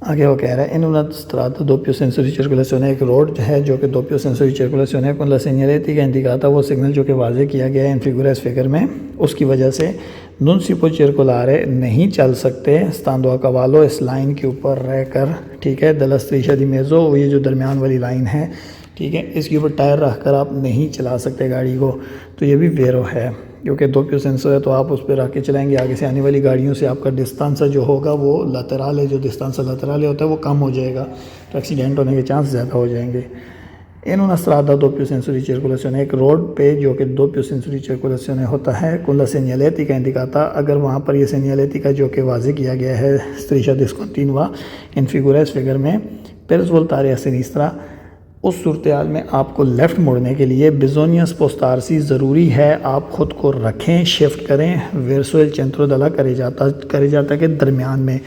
आगे वो कह रहा है इन una strada doppio senso di circolazione, एक रोड है जो कि दोप्यो सेंसो di circolazione con la segnaletica indicata, वो सिग्नल जो कि वाजे किया गया है इन फिगुरा इस फिगर में, उसकी वजह से non si può circolare नहीं चल सकते stando a cavallo इस लाइन के ऊपर रहकर, ठीक है। della striscia di mezzo, ये जो दरमियान वाली लाइन है, ठीक है, इसके ऊपर टायर रख कर आप नहीं चला सकते गाड़ी को, तो ये भी वेरो है क्योंकि दोप्यो सेंसो है तो आप उस पर रख के चलाएंगे। आगे से आने वाली गाड़ियों से आपका डिस्टेंस जो होगा वो लतराल है, जो डिस्टेंस लतराल होता है वो कम हो जाएगा, तो एक्सीडेंट होने के चांस ज़्यादा हो जाएंगे। इन una strada doppio senso di circolazione, एक रोड पे जो कि दोप्यो सेंसो di circolazione होता है con la segnaletica indicata, अगर वहाँ पर ये segnaletica जो कि वाजे किया गया है स्त्रीशय डिस्कंटिन्यूआ इन फिगुरा इस फिगर में per svoltare a sinistra, उस सूरत में आपको लेफ़्ट मुड़ने के लिए बिज़ोनिया स्पोस्टारसी ज़रूरी है, आप ख़ुद को रखें, शिफ्ट करें verso il centro della carreggiata के दरमियान में।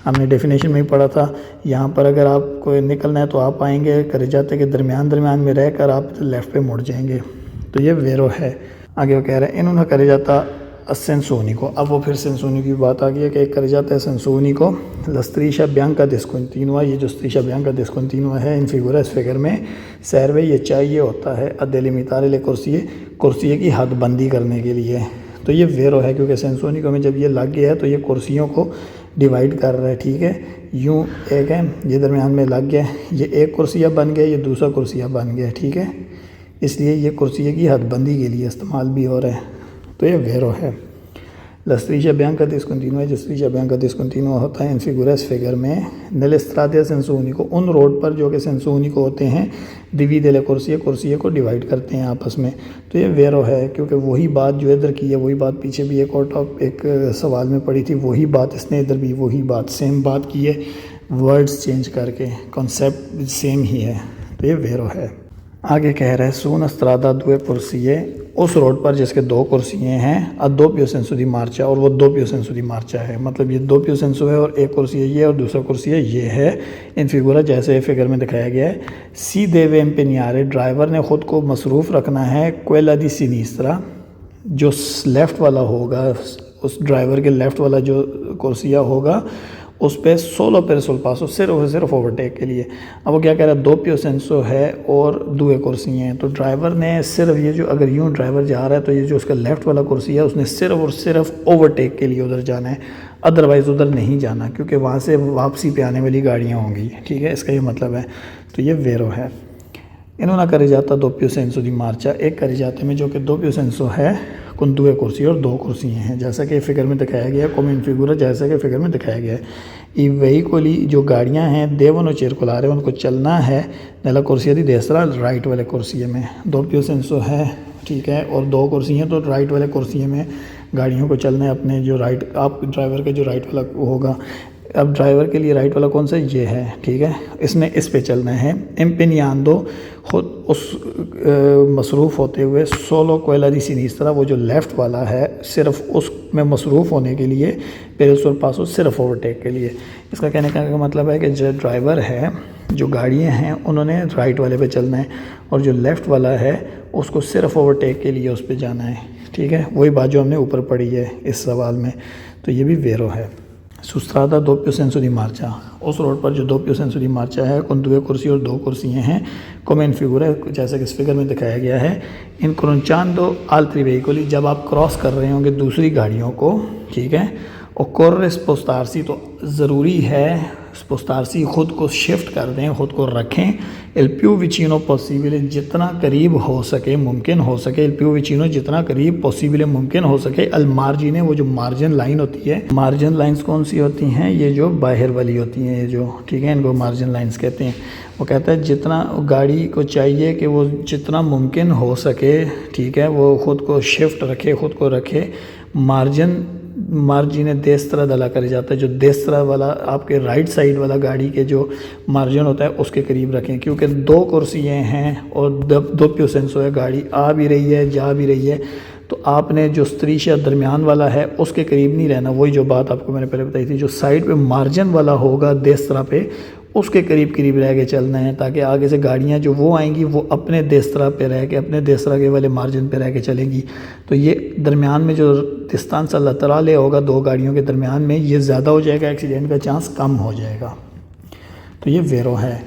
हमने डेफिनेशन में ही पढ़ा था, यहाँ पर अगर आपको निकलना है तो आप आएंगे carreggiata के दरमियान में रहकर आप लेफ़्ट पे मुड़ जाएंगे। तो ये वेरो है। आगे वो कह रहे हैं in una carreggiata a senso unico। अब वो फिर सेंसो unico की बात आ गई है कि एक carreggiata है senso unico, la striscia bianca discontinua, ये जो striscia bianca discontinua है इन फिगुरा इस फिगर में सर्वे ये चाहिए होता है a delimitare le कुर्सिये की हदबंदी करने के लिए। तो ये वेरो है क्योंकि सेंसो unico में जब ये लग गया है तो ये कुर्सियों को डिवाइड कर रहा है, ठीक है। यूँ एक है, ये दरमियान में लग गया, ये एक कुर्सिया बन गया, ये दूसरा कुर्सिया बन गया, ठीक है। इसलिए ये कुर्सिये की हदबंदी के लिए इस्तेमाल भी हो रहा है। तो ये वेरो है। La striscia bianca discontinua, जो striscia bianca discontinua होता है इन फिगुरा इस फिगर में nelle strade a senso unico, उन रोड पर जो कि सेंसो unico होते हैं divide le कुर्सिये को डिवाइड करते हैं आपस में। तो ये वेरो है क्योंकि वही बात जो इधर की है वही बात पीछे भी एक सवाल में पड़ी थी, वही बात इसने इधर भी वही बात सेम बात की है, वर्ड्स चेंज करके, कॉन्सेप्ट सेम ही है। तो ये वेरो है। आगे कह रहा है सुन स्त्रादा दुए कुर्सिये, उस रोड पर जिसके दो कुर्सियाँ हैं आ दो पियो सेंसो दी मार्चा, और वो दो पियो सेंसो दी मार्चा है, मतलब ये दो पियो सेंसो है और एक कुर्सी ये और दूसरा कुर्सी ये है इन फिगुरा जैसे फिगर में दिखाया गया है। सी देवे एम्पेनियारे, ड्राइवर ने ख़ुद को मसरूफ़ रखना है क्वेला दी सिनिस्त्रा, जो लेफ़्ट वाला होगा उस ड्राइवर के लेफ़्ट वाला जो कुर्सिया होगा उस पर 16 per sul passo, सिर्फ ओवरटेक के लिए। अब वो क्या कह रहा है, दो पियो सेंसो है और दुए कुर्सी हैं, तो ड्राइवर ने सिर्फ ये जो अगर यूँ ड्राइवर जा रहा है तो ये जो उसका लेफ़्ट वाला कुर्सी है उसने सिर्फ और सिर्फ ओवरटेक के लिए उधर जाना है, अदरवाइज़ उधर नहीं जाना क्योंकि वहाँ से वापसी पे आने वाली गाड़ियाँ होंगी, ठीक है। इसका ये मतलब है। तो ये वेरो है। इन्होंने carreggiata दो पियो सेंसो दी मार्चा, एक carreggiata में जो कि दो पियो सेंसो है कुन दुए कुर्सी और दो कुर्सियाँ हैं जैसा कि फिगर में दिखाया गया है, कॉमन फिगुरा जैसा कि फिगर में दिखाया गया है। ई वेहिकोली जो गाड़ियाँ हैं देवनो circolare, उनको चलना है नला कुर्सिया दी देसरा, राइट वाले कुर्सिये में। दो पियो सेंसो है, ठीक है, और दो कुर्सी हैं, तो राइट वाले कुर्सिये में गाड़ियों को चलना है अपने जो राइट, आप ड्राइवर का जो राइट वाला होगा। अब ड्राइवर के लिए राइट वाला कौन सा ये है, ठीक है, इसने इस पे चलना है। एम्पेनियान्दो खुद उस मसरूफ़ होते हुए सोलो क्वेला दी सिनिस्त्रा, वो जो लेफ़्ट वाला है सिर्फ उसमें मसरूफ़ होने के लिए, पेरेल सुर पासो सिर्फ ओवरटेक के लिए। इसका कहने का मतलब है कि जो ड्राइवर है, जो गाड़ियाँ हैं उन्होंने राइट वाले पे चलना है और जो लेफ़्ट वाला है उसको सिर्फ ओवरटेक के लिए उस पर जाना है, ठीक है। वही बात जो हमने ऊपर पढ़ी है इस सवाल में। तो ये भी वेरो है। सुस्त्रादा दो पियो सेंसो दी मार्चा, उस रोड पर जो दो पियो सेंसो दी मार्चा है कुन दुए कुर्सी और दो कुर्सियाँ हैं, कॉमन फिगर है जैसा कि इस फिगर में दिखाया गया है। इन क्रंचांदो आल्ट्री वेहिकोली, जब आप क्रॉस कर रहे होंगे दूसरी गाड़ियों को, ठीक है, और कोर्रे स्पोस्टारसी, तो ज़रूरी है स्पोस्टारसी खुद को शिफ्ट कर दें, खुद को रखें। एल पियो विचिनो पॉसिबल, जितना करीब हो सके मुमकिन हो सके, एल पियो विचिनो जितना करीब पॉसिबल मुमकिन हो सके। अल मार्जिने, वो जो मार्जिन लाइन होती है, मार्जिन लाइंस कौन सी होती हैं, ये जो बाहर वाली होती हैं, ये जो, ठीक है, इनको मार्जिन लाइंस कहते हैं। वो कहता है जितना गाड़ी को चाहिए कि वो जितना मुमकिन हो सके, ठीक है, वो ख़ुद को शिफ्ट रखे, ख़ुद को रखे। मार्जिन देस्त्रा दला कर जाता है, जो देस्त्रा वाला आपके राइट साइड वाला गाड़ी के जो मार्जिन होता है उसके करीब रखें, क्योंकि दो कुर्सियाँ हैं और दो पियो सेंसो है, गाड़ी आ भी रही है जा भी रही है, तो आपने जो स्त्रीशा दरमियान वाला है उसके करीब नहीं रहना। वही जो बात आपको मैंने पहले बताई थी, जो साइड पे मार्जिन वाला होगा देस्त्रा पे उसके करीब करीब रह के चलना है, ताकि आगे से गाड़ियाँ जो वो आएंगी वो अपने देस्त्रा पे रह के, अपने देस्त्रा के वाले मार्जिन पे रह के चलेंगी। तो ये दरमियान में जो डिस्टेंस लतराले होगा दो गाड़ियों के दरमियान में, ये ज़्यादा हो जाएगा, एक्सीडेंट का चांस कम हो जाएगा। तो ये वेरो है।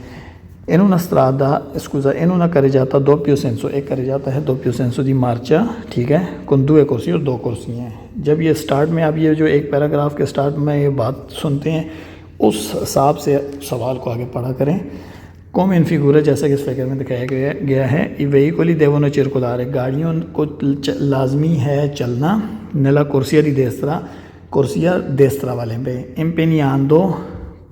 इन्होंने स्त्रादा स्कूज़ा इन्होंने करे जाता दो पियो सेंसो, एक करे जाता है दो पियो सेंसो दी मार्चा, ठीक है, कुन दुए कुर्सी और दो कुर्सी हैं। जब ये स्टार्ट में आप ये जो एक पैराग्राफ के स्टार्ट में ये बात सुनते हैं उस हिसाब से सवाल को आगे पढ़ा करें। कॉमन फिगुरा जैसा कि इस फिगर में दिखाया गया है, ई वेहिकोली देवनो circolare, गाड़ियों को लाजमी है चलना, नला कुर्सिया दी देस्त्रा, कुर्सिया देस्त्रा वाले पे, एम्पेनियान्दो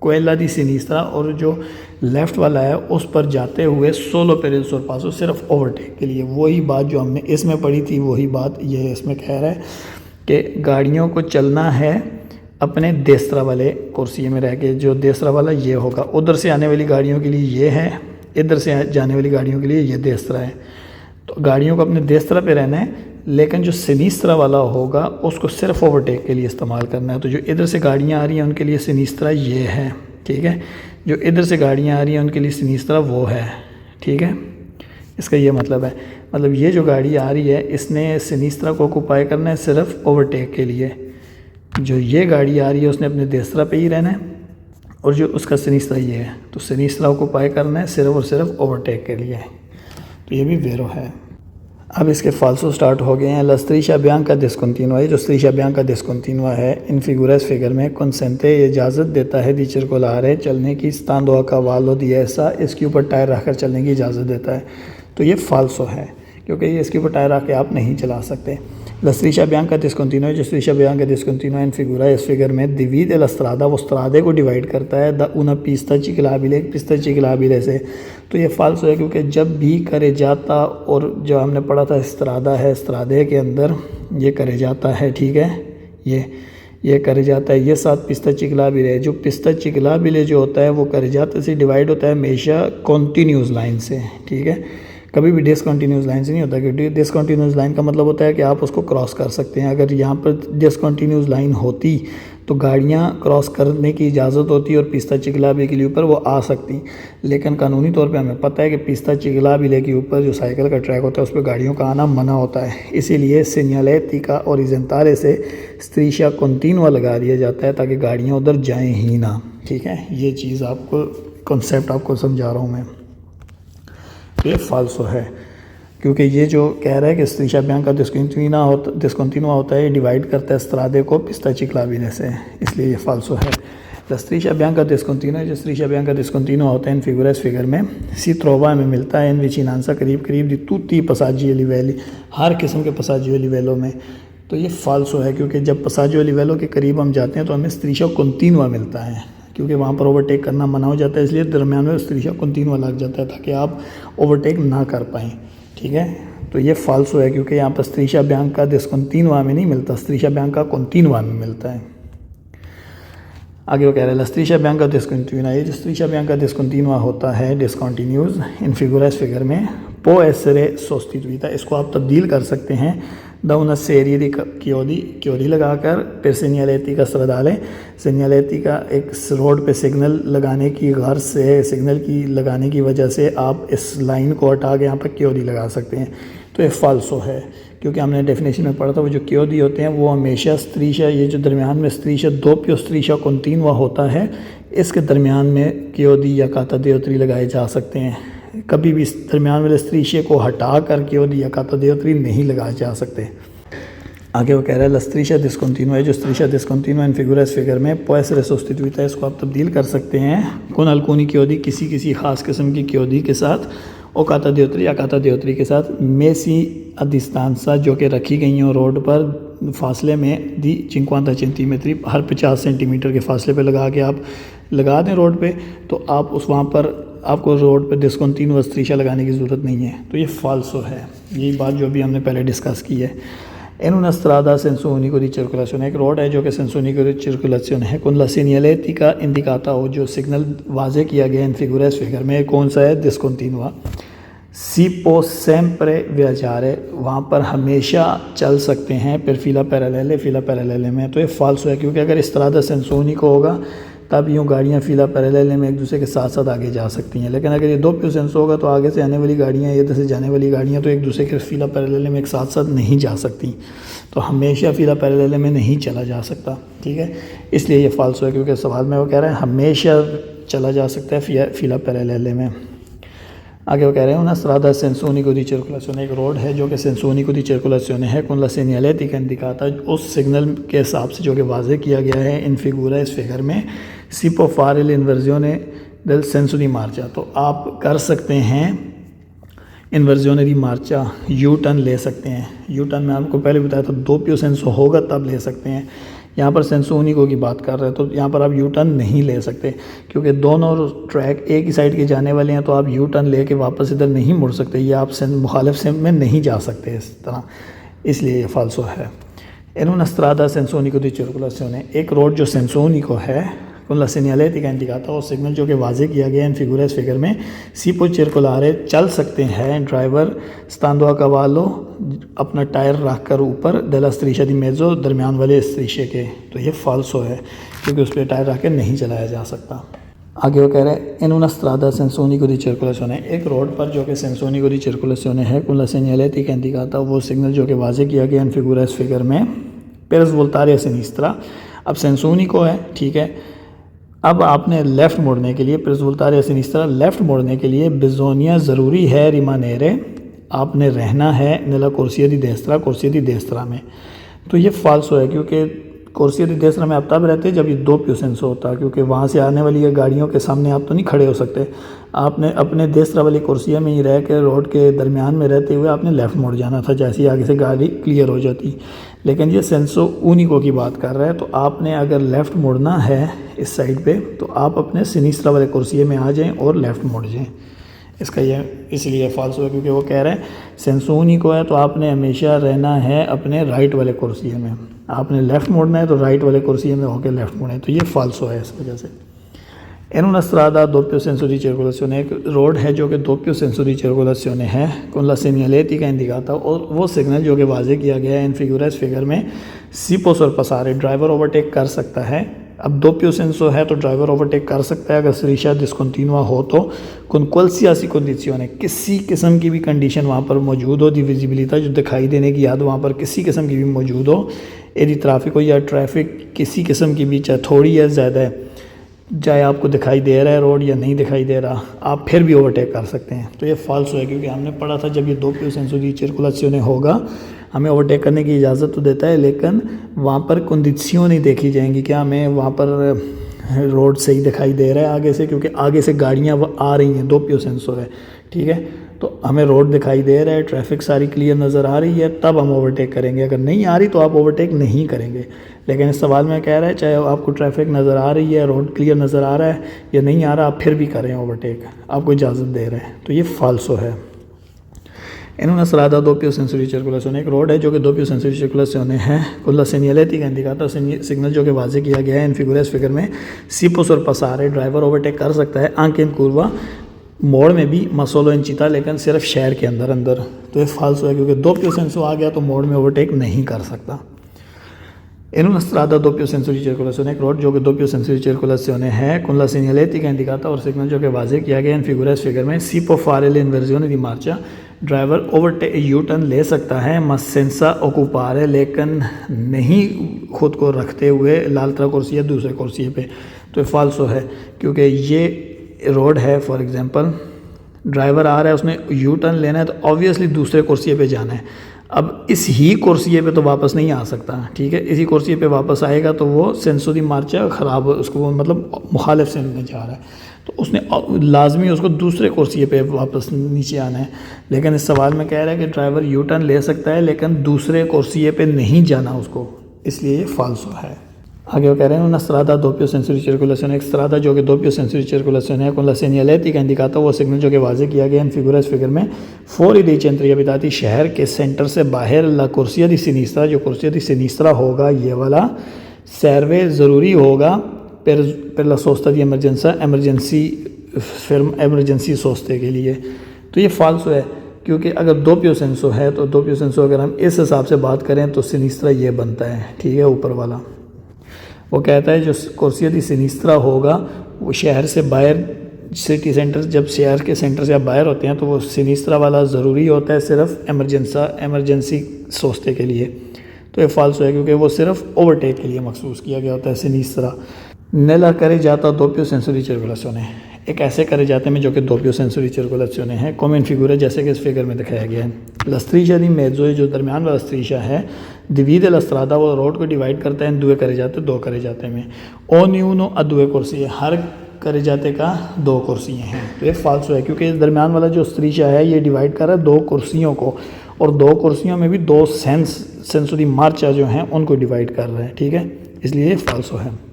क्वेला दी सिनिस्त्रा, और जो लेफ़्ट वाला है उस पर जाते हुए सोलो पेरेल सुर पासो, सिर्फ ओवरटेक के लिए। वही बात जो हमने इसमें पढ़ी थी वही बात ये इसमें कह रहा है कि गाड़ियों को चलना है अपने देसरा वाले कुर्सी में रह के, जो देसरा वाला ये होगा, उधर से आने वाली गाड़ियों के लिए ये है, इधर से जाने वाली गाड़ियों के लिए ये देसरा है। तो गाड़ियों को अपने देसरा पे रहना है, लेकिन जो सिनीस्त्रा वाला होगा उसको सिर्फ ओवरटेक के लिए इस्तेमाल करना है। तो जो इधर से गाड़ियाँ आ रही हैं उनके लिए सिनीस्त्रा ये है, ठीक है। जो इधर से गाड़ियाँ आ रही हैं उनके लिए सिनीस्त्रा वो है, ठीक है। इसका ये मतलब है, मतलब ये जो गाड़ी आ रही है इसने सिनीस्त्रा को ऑक्यूपाई करना है सिर्फ ओवरटेक के लिए। जो ये गाड़ी आ रही है उसने अपने देसरा पे ही रहना है, और जो उसका सिनीस्त्रा ये है, तो सिनीस्त्रा ऑक्यूपाई करना है सिर्फ और सिर्फ ओवरटेक के लिए। तो ये भी वेरो है। अब इसके फाल्सो स्टार्ट हो गए हैं। La striscia bianca discontinua, ये जो striscia bianca discontinua है, इन फिगुरस फिगर में consente ये इजाज़त देता है दी circolare चलने की, stando a cavallo di essa, इसके ऊपर टायर रखकर चलने की इजाज़त देता है। तो ये फाल्सो है, क्योंकि ये इसके ऊपर टायर रख के आप नहीं चला सकते। La striscia bianca discontinua, जो striscia bianca discontinua इन फिगुरा, इस फिगर में divide la strada, वो स्त्रादे को डिवाइड करता है, द una pista ciclabile, पिस्ता ciclabile से। तो ये फाल्सो है, क्योंकि जब भी करे जाता, और जो हमने पढ़ा था स्त्रादा है, स्त्रादे के अंदर ये करे जाता है, ठीक है, ये करे जाता है, ये साथ पिस्ता चिकलाबिले, जो पिस्ता चिकलाबिले जो होता है वो करे जाते से डिवाइड होता है हमेशा कॉन्टीन्यूस लाइन से, ठीक है, कभी भी डिसकंटिन्यूस लाइन से नहीं होता। क्योंकि डिसकंटिन्यूस लाइन का मतलब होता है कि आप उसको क्रॉस कर सकते हैं। अगर यहाँ पर डिसकंटिन्यूस लाइन होती तो गाड़ियाँ क्रॉस करने की इजाज़त होती और पिस्ता चिकलाबिले के ऊपर वो आ सकती, लेकिन कानूनी तौर पे हमें पता है कि पिस्ता चिकलाबिले के ऊपर जो साइकिल का ट्रैक होता है उस पर गाड़ियों का आना मना होता है। इसीलिए सेgnaletica ओरिजेंटale से striscia continua लगा दिया जाता है ताकि गाड़ियाँ उधर जाएँ ही ना, ठीक है। ये चीज़ आपको कॉन्सेप्ट आपको समझा रहा हूँ मैं। ये फाल्सो है, क्योंकि ये जो कह रहा है कि striscia bianca discontinua होता है, ये डिवाइड करता है स्त्रादे को पिस्ता चिकलाबिले से, इसलिए ये फाल्सो है। La striscia bianca discontinua, जो striscia bianca discontinua होता है इन फिगुरा, इस फिगर में सी ट्रोवा में मिलता है इन विचिनांसा, करीब करीब दी tutti passaggio livelli, हर किस्म के passaggio livello में। तो ये फाल्सो है, क्योंकि जब passaggio livello के करीब हम जाते हैं तो हमें striscia continua मिलता है, क्योंकि वहाँ पर ओवरटेक करना मना हो जाता है, इसलिए दरम्यान में striscia continua लग जाता है ताकि आप ओवरटेक ना कर पाएँ, ठीक है। तो ये फाल्सो है, क्योंकि यहाँ पर striscia bianca discontinua में नहीं मिलता, striscia bianca continua में मिलता है। आगे वो कह रहे हैं La striscia bianca discontinua, ये जो striscia bianca discontinua होता है डिसकॉन्टीन्यूस इन फिगुरा, इस फिगर में può essere sostituita, इसको आप तब्दील कर सकते हैं da una serie di chiodi लगाकर, फिर segnaletica stradale, segnaletica एक रोड पे सिग्नल लगाने की गर्ज से, सिग्नल की लगाने की वजह से आप इस लाइन को हटा के यहाँ पर chiodi लगा सकते हैं। तो ये फाल्सो है, क्योंकि हमने डेफिनेशन में पढ़ा था वो जो chiodi होते हैं वो हमेशा striscia, ये जो दरमियान में striscia doppio striscia continua होता है, इसके दरमियान में chiodi या काता देवत्री लगाए जा सकते हैं। कभी भी दरमियान वाले striscia को हटा कर chiodi या काता देवत्री नहीं लगाए जा सकते। आगे वो कह रहा है La striscia discontinua, है जो striscia discontinua इन फिगुरा, इस फिगर में può essere sostituita, इसको आप तब्दील कर सकते हैं con alcuni chiodi, किसी ख़ास किस्म की chiodi के साथ, और काता देवत्री या काता देवत्री के साथ, messi a distanza, जो कि रखी गई हैं रोड पर फासले में दी 50 सेंटीमीटर, हर 50 सेंटीमीटर के फासले पे लगा के आप लगा दें रोड पे, तो आप उस वहाँ पर आपको रोड पे डिसकंटिन्यूअस striscia लगाने की ज़रूरत नहीं है। तो ये फाल्सो है, यही बात जो अभी हमने पहले डिस्कस की है। In una strada senso unico di circolazione, एक रोड है जो कि सेंसो unico di circolazione है, con la segnaletica indicata हो, जो सिग्नल वाजे किया गया इन फिगुरा, इस फिगर में कौन सा है, डिसकंटिन्यूआ। si può sempre viaggiare, वहाँ पर हमेशा चल सकते हैं, फिर fila parallele में। तो ये फाल्सो है, क्योंकि अगर strada senso unico होगा तब यूँ गाड़ियाँ fila parallele में एक दूसरे के साथ साथ आगे जा सकती हैं, लेकिन अगर ये doppio senso होगा तो आगे से आने वाली गाड़ियाँ, इधर से जाने वाली गाड़ियाँ तो एक दूसरे के fila parallele में एक साथ साथ नहीं जा सकती, तो हमेशा fila parallele में नहीं चला जा सकता, ठीक है। इसलिए ये फाल्सो है, क्योंकि सवाल में वो कह रहे हैं हमेशा चला जा सकता है fila parallele में। आगे वो कह रहे हैं una strada senso unico di circolazione, एक रोड है जो कि senso unico di circolazione है, con la segnaletica indicata, उस सिग्नल के हिसाब से जो कि वाजे किया गया है इन फिगुरा, इस फिगर में si può fare l'inversione del senso di marcia, तो आप कर सकते हैं इन्वर्जन दी मार्चा, यू टर्न ले सकते हैं। यू टर्न में आपको पहले बताया था doppio senso होगा तब ले सकते हैं, यहाँ पर सेंसो unico की बात कर रहे हैं, तो यहाँ पर आप यू टर्न नहीं ले सकते, क्योंकि दोनों ट्रैक एक ही साइड के जाने वाले हैं, तो आप यू टर्न लेके वापस इधर नहीं मुड़ सकते, या आप मुखालिफ सेंस में नहीं जा सकते इस तरह, इसलिए ये फाल्सो है। In una strada senza unico di circolazione, एक रोड जो senza unico है con la segnaletica indicata और सिग्नल जो कि वाजे किया गया इन फिगर इस फिगर में si può circolare चल सकते हैं ड्राइवर stando a cavallo अपना टायर रख कर ऊपर della striscia di mezzo दरमियान वाले स्त्रीशे के, तो ये फाल्सो है क्योंकि उस पर टायर रख के नहीं चलाया जा सकता। आगे वो कह रहे हैं इन una strada senza unico di circolazione, एक रोड पर जो कि senza unico di circolazione है con la segnaletica indicata वो सिग्नल जो कि वाजे किया गया इन फिगर इस फिगर में per svoltare a sinistra, अब senza unico है, ठीक है। अब आपने लेफ़्ट मोड़ने के लिए per svoltare a sinistra left मोड़ने के लिए bisogna ज़रूरी है rimanere आपने रहना है nella corsia di destra में, तो ये फाल्सो है क्योंकि कोर्सिया दी देसरा में आप तब रहते हैं जब ये दो प्यूसेंसो होता है, क्योंकि वहाँ से आने वाली गाड़ियों के सामने आप तो नहीं खड़े हो सकते। आपने अपने देसरा वाली कोर्सिया में ही रह के रोड के दरमियान में रहते हुए आपने लेफ़्ट मोड़ जाना था जैसे ही आगे से गाड़ी क्लियर हो जाती, लेकिन ये सेंसो ऊनिको की बात कर रहा है। तो आपने अगर लेफ़्ट मुड़ना है इस साइड पर तो आप अपने सिनिस्ट्रा वाले कोर्सिया में आ जाएँ और लेफ़्ट मुड़ जाएँ। इसका ये इसलिए फाल्सो है क्योंकि वो कह रहे हैं सेंसो ऊनिको है तो आपने हमेशा रहना है अपने राइट वाले कुर्सिये में, आपने लेफ़्ट मोड़ना है तो राइट वाले कुर्सिये में होकर लेफ़्ट मोड़ना है, तो ये फाल्सो है इस वजह से। In una strada a doppio senso di circolazione, एक रोड है जो कि doppio senso di circolazione है con la segnaletica indicata और वो सिग्नल जो कि वाजे किया गया है इन फिगर इस फिगर में si può sorpassare driver overtake कर सकता है। अब doppio senso है तो ड्राइवर ओवरटेक कर सकता है अगर striscia discontinua हो तो con qualsiasi condizione, किसी किस्म की भी कंडीशन वहाँ पर मौजूद हो, दी विजिबिलिटी जो दिखाई देने की याद वहाँ पर किसी किस्म की भी मौजूद हो, यदि ट्रैफिक हो या ट्रैफिक किसी किस्म की भी चाहे थोड़ी या ज़्यादा है, चाहे आपको दिखाई दे रहा है रोड या नहीं दिखाई दे रहा, आप फिर भी ओवरटेक कर सकते हैं। तो ये फाल्सो है क्योंकि हमने पढ़ा था जब ये doppio senso di circolazione होगा हमें ओवरटेक करने की इजाज़त तो देता है, लेकिन वहाँ पर कंडीशन नहीं देखी जाएंगी क्या हमें वहाँ पर रोड सही दिखाई दे रहा है आगे से, क्योंकि आगे से गाड़ियाँ आ रही हैं, doppio senso है, ठीक है। तो हमें रोड दिखाई दे रहा है, ट्रैफिक सारी क्लियर नज़र आ रही है, तब हम ओवरटेक करेंगे। अगर नहीं आ रही तो आप ओवरटेक नहीं करेंगे। लेकिन इस सवाल में कह रहा है चाहे आपको ट्रैफिक नज़र आ रही है, रोड क्लियर नज़र आ रहा है या नहीं आ रहा, आप फिर भी करें ओवरटेक, आपको इजाज़त दे रहे हैं, तो ये फाल्सो है। In una strada a doppio senso di circolazione, एक रोड है जो कि doppio senso di circolazione है con la segnaletica indicata, signal जो कि वाजे किया गया है इन फिगर इस फिगर में si può sorpassare driver overtake कर सकता है anche in curva मोड़ में भी ma solo in città, लेकिन सिर्फ शहर के अंदर। तो ये फाल्सो है क्योंकि doppio senso आ गया तो मोड़ में ओवरटेक नहीं कर सकता। In una strada a doppio senso di circolazione, एक रोड जो कि doppio senso di circolazione है con la segnaletica indicata और सिग्नल जो कि वाजे किया गया इन फिगर इस फिगर में si può fare l'inversione di marcia driver overtake U turn ले सकता है ma senza occupare, लेकिन नहीं खुद को रखते हुए l'altra corsia दूसरे कुर्सी पे, तो फाल्सो है क्योंकि ये रोड है। फॉर एग्जांपल ड्राइवर आ रहा है, उसने यू टर्न लेना है तो ऑब्वियसली दूसरे कुर्सी पे जाना है। अब इस ही कुर्सी पे तो वापस नहीं आ सकता, ठीक है। इसी कुर्सी पे वापस आएगा तो वो सेंसो दी मार्चा ख़राब, उसको मतलब मुखालिफ सेंस में जा रहा है, तो उसने लाजमी उसको दूसरे कुर्सी पे वापस नीचे आना है। लेकिन इस सवाल में कह रहा है कि ड्राइवर यू टर्न ले सकता है लेकिन दूसरे कुर्सी पे नहीं जाना उसको, इसलिए ये फाल्सो है। आगे वो कह रहे हैं una strada a doppio senso di circolazione, एक स्ट्रादा जो कि doppio senso di circolazione है con la segnaletica indicata, वो सिग्नल जो कि वाजे किया गया इन फिगर इस फिगर में fuori dei centri abitati, शहर के सेंटर से बाहर la corsia di sinistra, जो corsia di sinistra होगा ये वाला सर्वे ज़रूरी होगा per la sosta di emergenza, emergency सोचते के लिए। तो ये फाल्सो है क्योंकि अगर doppio senso है तो doppio senso अगर हम इस हिसाब से बात करें तो सिनिस्ट्रा ये बनता है, ठीक है, ऊपर वाला। वो कहता है जो कोर्सिया दी सिनिस्ट्रा होगा वो शहर से बाहर, सिटी सेंटर, जब शहर के सेंटर से आप बाहर होते हैं तो वो सिनिस्ट्रा वाला ज़रूरी होता है सिर्फ एमरजेंसी सोचते के लिए। तो ये फाल्सो है क्योंकि वो सिर्फ ओवरटेक के लिए मखसूस किया गया होता है सिनिस्ट्रा। नेला करे जाता doppio senso di circolazione, एक ऐसे करे जाते हैं जो कि doppio senso di circolazione है come in figura, जैसे कि इस फिगर में दिखाया गया है। La striscia di mezzo, जो दरमियान वाला स्ट्रीशा है, divide la strada, वो रोड को डिवाइड करता है दो करे जाते में ognuno a due corsie, हर करे जाते का दो कुर्सियाँ हैं। तो ये फाल्सो है क्योंकि दरमियान वाला जो स्ट्रीशा है ये डिवाइड कर रहा है दो कुर्सियों को, और दो कुर्सियों में भी दो सेंसो दी मार्चा जो हैं उनको डिवाइड कर रहा है, ठीक है, इसलिए ये फाल्सो है।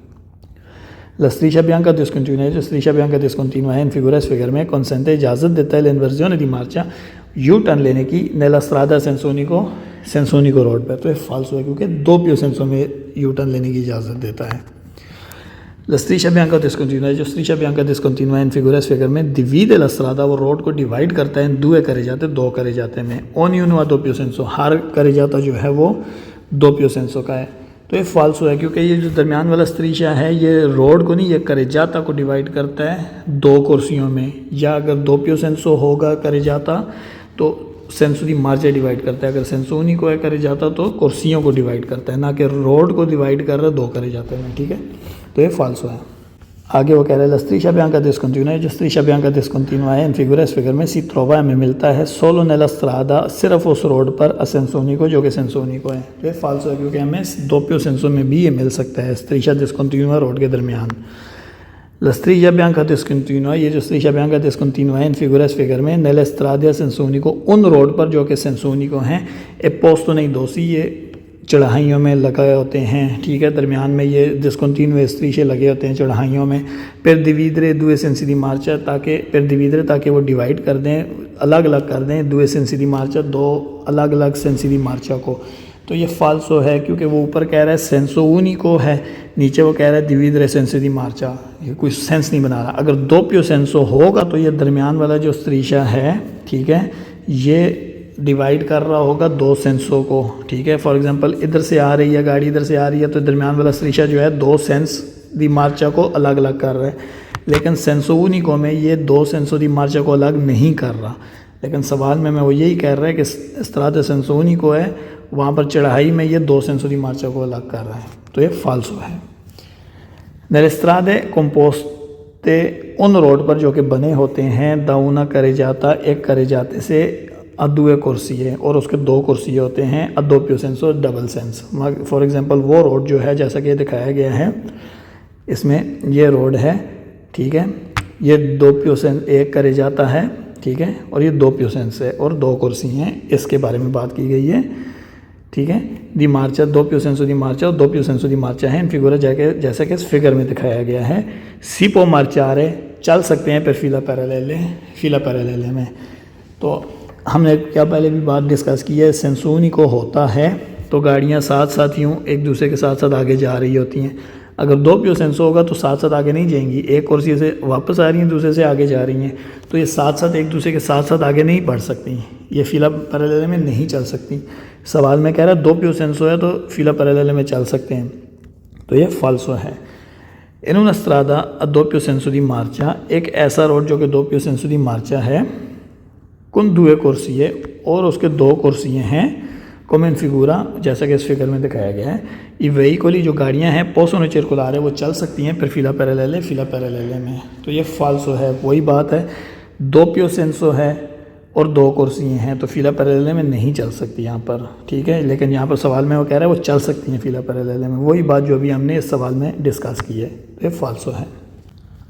La striscia bianca discontinua, जो striscia bianca discontinua है इन फिगर इस फिगर में consente इजाज़त देता है l'inversione di marcia, U turn लेने की nella strada senza unico sense único road पर, तो ये फाल्सो है क्योंकि 2 पियो सेंसो में यू टर्न लेने की इजाज़त देता है। La striscia bianca discontinua, जो striscia bianca discontinua in figura इस फिगर में divide la strada, वो रोड को डिवाइड करता है दो करे जाते, दो करे जाते में, ognuno ha doppio senso, हर करे जाता जो है वो दो पियो सेंसो का है। तो ये फाल्सो है क्योंकि ये जो दरमियान वाला स्त्रीशा है ये रोड को नहीं, ये करे जाता को डिवाइड करता है दो कुर्सियों में, या अगर दो पियो सेंसो होगा करे जाता तो सेंसो दी मार्चा डिवाइड करता है, अगर सेंसो उन्हीं को है करे जाता तो कुर्सियों को डिवाइड करता है, ना कि रोड को डिवाइड कर रहा है दो करे जाते हैं। ठीक है, तो ये फाल्सो है। आगे वो कह रहा है la striscia bianca discontinua है, जो striscia bianca discontinua है इन फिगर, इस फिगर में सी ट्रोवा में मिलता है solo nella strada, सिर्फ उस रोड पर a senso unico जो कि senso unico है। तो ये फाल्सो है क्योंकि हमें दो पियो सेंसो में भी ये मिल सकता है striscia discontinua रोड के दरमियान। La striscia bianca discontinua, ये जो striscia bianca discontinua है इन फिगर, इस फिगर में nelle strade a senso unico, उन रोड पर जो कि senso unico हैं, e posto nei dossi, ये चढ़ाइयों में लगाए होते हैं। ठीक है, दरमियान में ये डिस्कंटिन्यू स्त्रीशे लगे होते हैं चढ़ाइयों में। फिर डिवीडरे दुए सेंसी दी मार्चा, ताकि फिर डिवीडरे ताकि वो डिवाइड कर दें, अलग अलग कर दें दुए सेंसी दी मार्चा, दो अलग अलग सेंसी दी मार्चा को। तो ये फाल्सो है क्योंकि वो ऊपर कह रहा है सेंसो उनिको है, नीचे वो कह रहा है डिवीडरे सेंसी दी मार्चा, ये कोई सेंस नहीं बना रहा। अगर दो पियो सेंसो होगा तो ये दरमियान वाला जो स्त्रीशा है, ठीक है, ये डिवाइड कर रहा होगा दो सेंसों को। ठीक है, फॉर एग्जांपल इधर से आ रही है गाड़ी, इधर से आ रही है, तो दरमियान वाला स्त्रीशा जो है दो सेंस दी मार्चा को अलग अलग कर रहा है। लेकिन सेंसो उनिको में ये दो सेंसो दी मार्चा को अलग नहीं कर रहा। लेकिन सवाल में वो यही कह रहा है कि इस तरह से सेंसो उनिको है, वहाँ पर चढ़ाई में ये दो सेंसो दी मार्चा को अलग कर रहा है, तो ये फाल्सो है। nelle strade composte, उन रोड पर जो कि बने होते हैं da una करे जाता, एक करे जाते से अदुए कुर्सी है, और उसके दो कुर्सी होते हैं अदो पियो सेंस और डबल सेंस। फॉर एग्जांपल वो रोड जो है जैसा कि दिखाया गया है इसमें, ये रोड है, ठीक है, ये दो पियो सेंस एक करे जाता है, ठीक है, और ये दो पियो सेंस है और दो कुर्सी हैं, इसके बारे में बात की गई है। ठीक है, दी मार्चा, दो पियो सेंसो दी मार्चा और दो पियो सेंसो दी मार्चा है इन फिगुरा, जैसा कि इस फिगर में दिखाया गया है। सीपो मार्चारे, चल सकते हैं, पर फीला पैरेलल में। तो हमने क्या पहले भी बात डिस्कस की है, सेंसो उनिको होता है तो गाड़ियाँ साथ साथ यूँ एक दूसरे के साथ साथ आगे जा रही होती हैं। अगर दो पियो सेंसो होगा तो साथ साथ आगे नहीं जाएंगी, एक कुर्सी से वापस आ रही हैं, दूसरे से आगे जा रही हैं, तो ये साथ साथ एक दूसरे के साथ साथ आगे नहीं बढ़ सकती, ये फीला पैरेलल में नहीं चल सकती। सवाल में कह रहा है दो पियो सेंसो है तो फीला पैरेलल में चल सकते हैं, तो ये फाल्सो है। इन una strada a doppio senso di marcia, एक ऐसा रोड जो कि दो पियो सेंसो दी मार्चा है, कुन दुए कुर्सी है और उसके दो कुर्सियाँ हैं, कॉमन फिगूरा जैसा कि इस फिगर में दिखाया गया है। ये वेहिकली जो गाड़ियाँ हैं पोसोनो सर्कुलर है, वो चल सकती हैं पर फीला पैरेलल में, तो ये फाल्सो है। वही बात है, दो पियो सेंसो है और दो कुर्सियाँ हैं तो फीला पैरेलल में नहीं चल सकती यहाँ पर। ठीक है, लेकिन यहाँ पर सवाल में वो कह रहा है वो चल सकती हैं फीला पैरेलल में, वही बात जो अभी हमने इस सवाल में डिस्कस की है, तो ये फाल्सो है।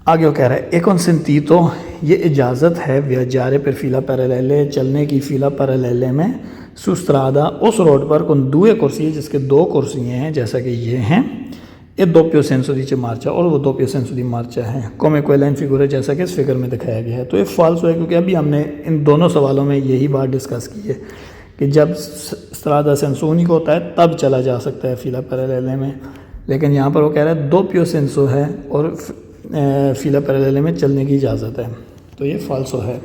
आगे वो कह रहा है एक कंसेंटीतो, ये इजाज़त है वियाजारे पर फीला पैरेलले, चलने की फीला पैरेलले में, सुस्त्रादा उस रोड पर कौन दुए कुर्सी है जिसके दो कुर्सियाँ हैं जैसा कि ये हैं, ये दो पियो सेंसो दी मार्चा और वो दो पियो सेंसो दी मार्चा है, कोमे कोई लाइन फिगर है जैसा कि इस फिगर में दिखाया गया है। तो ये फाल्सो है क्योंकि अभी हमने इन दोनों सवालों में यही बात डिस्कस की है कि जब स्त्रादा सेंसो उनिको होता है तब चला जा सकता है फीला पैरेलले में, लेकिन यहाँ पर वो कह रहा है दो पियो सेंसो है और फीला पैरेलल में चलने की इजाज़त है, तो ये फाल्सो है।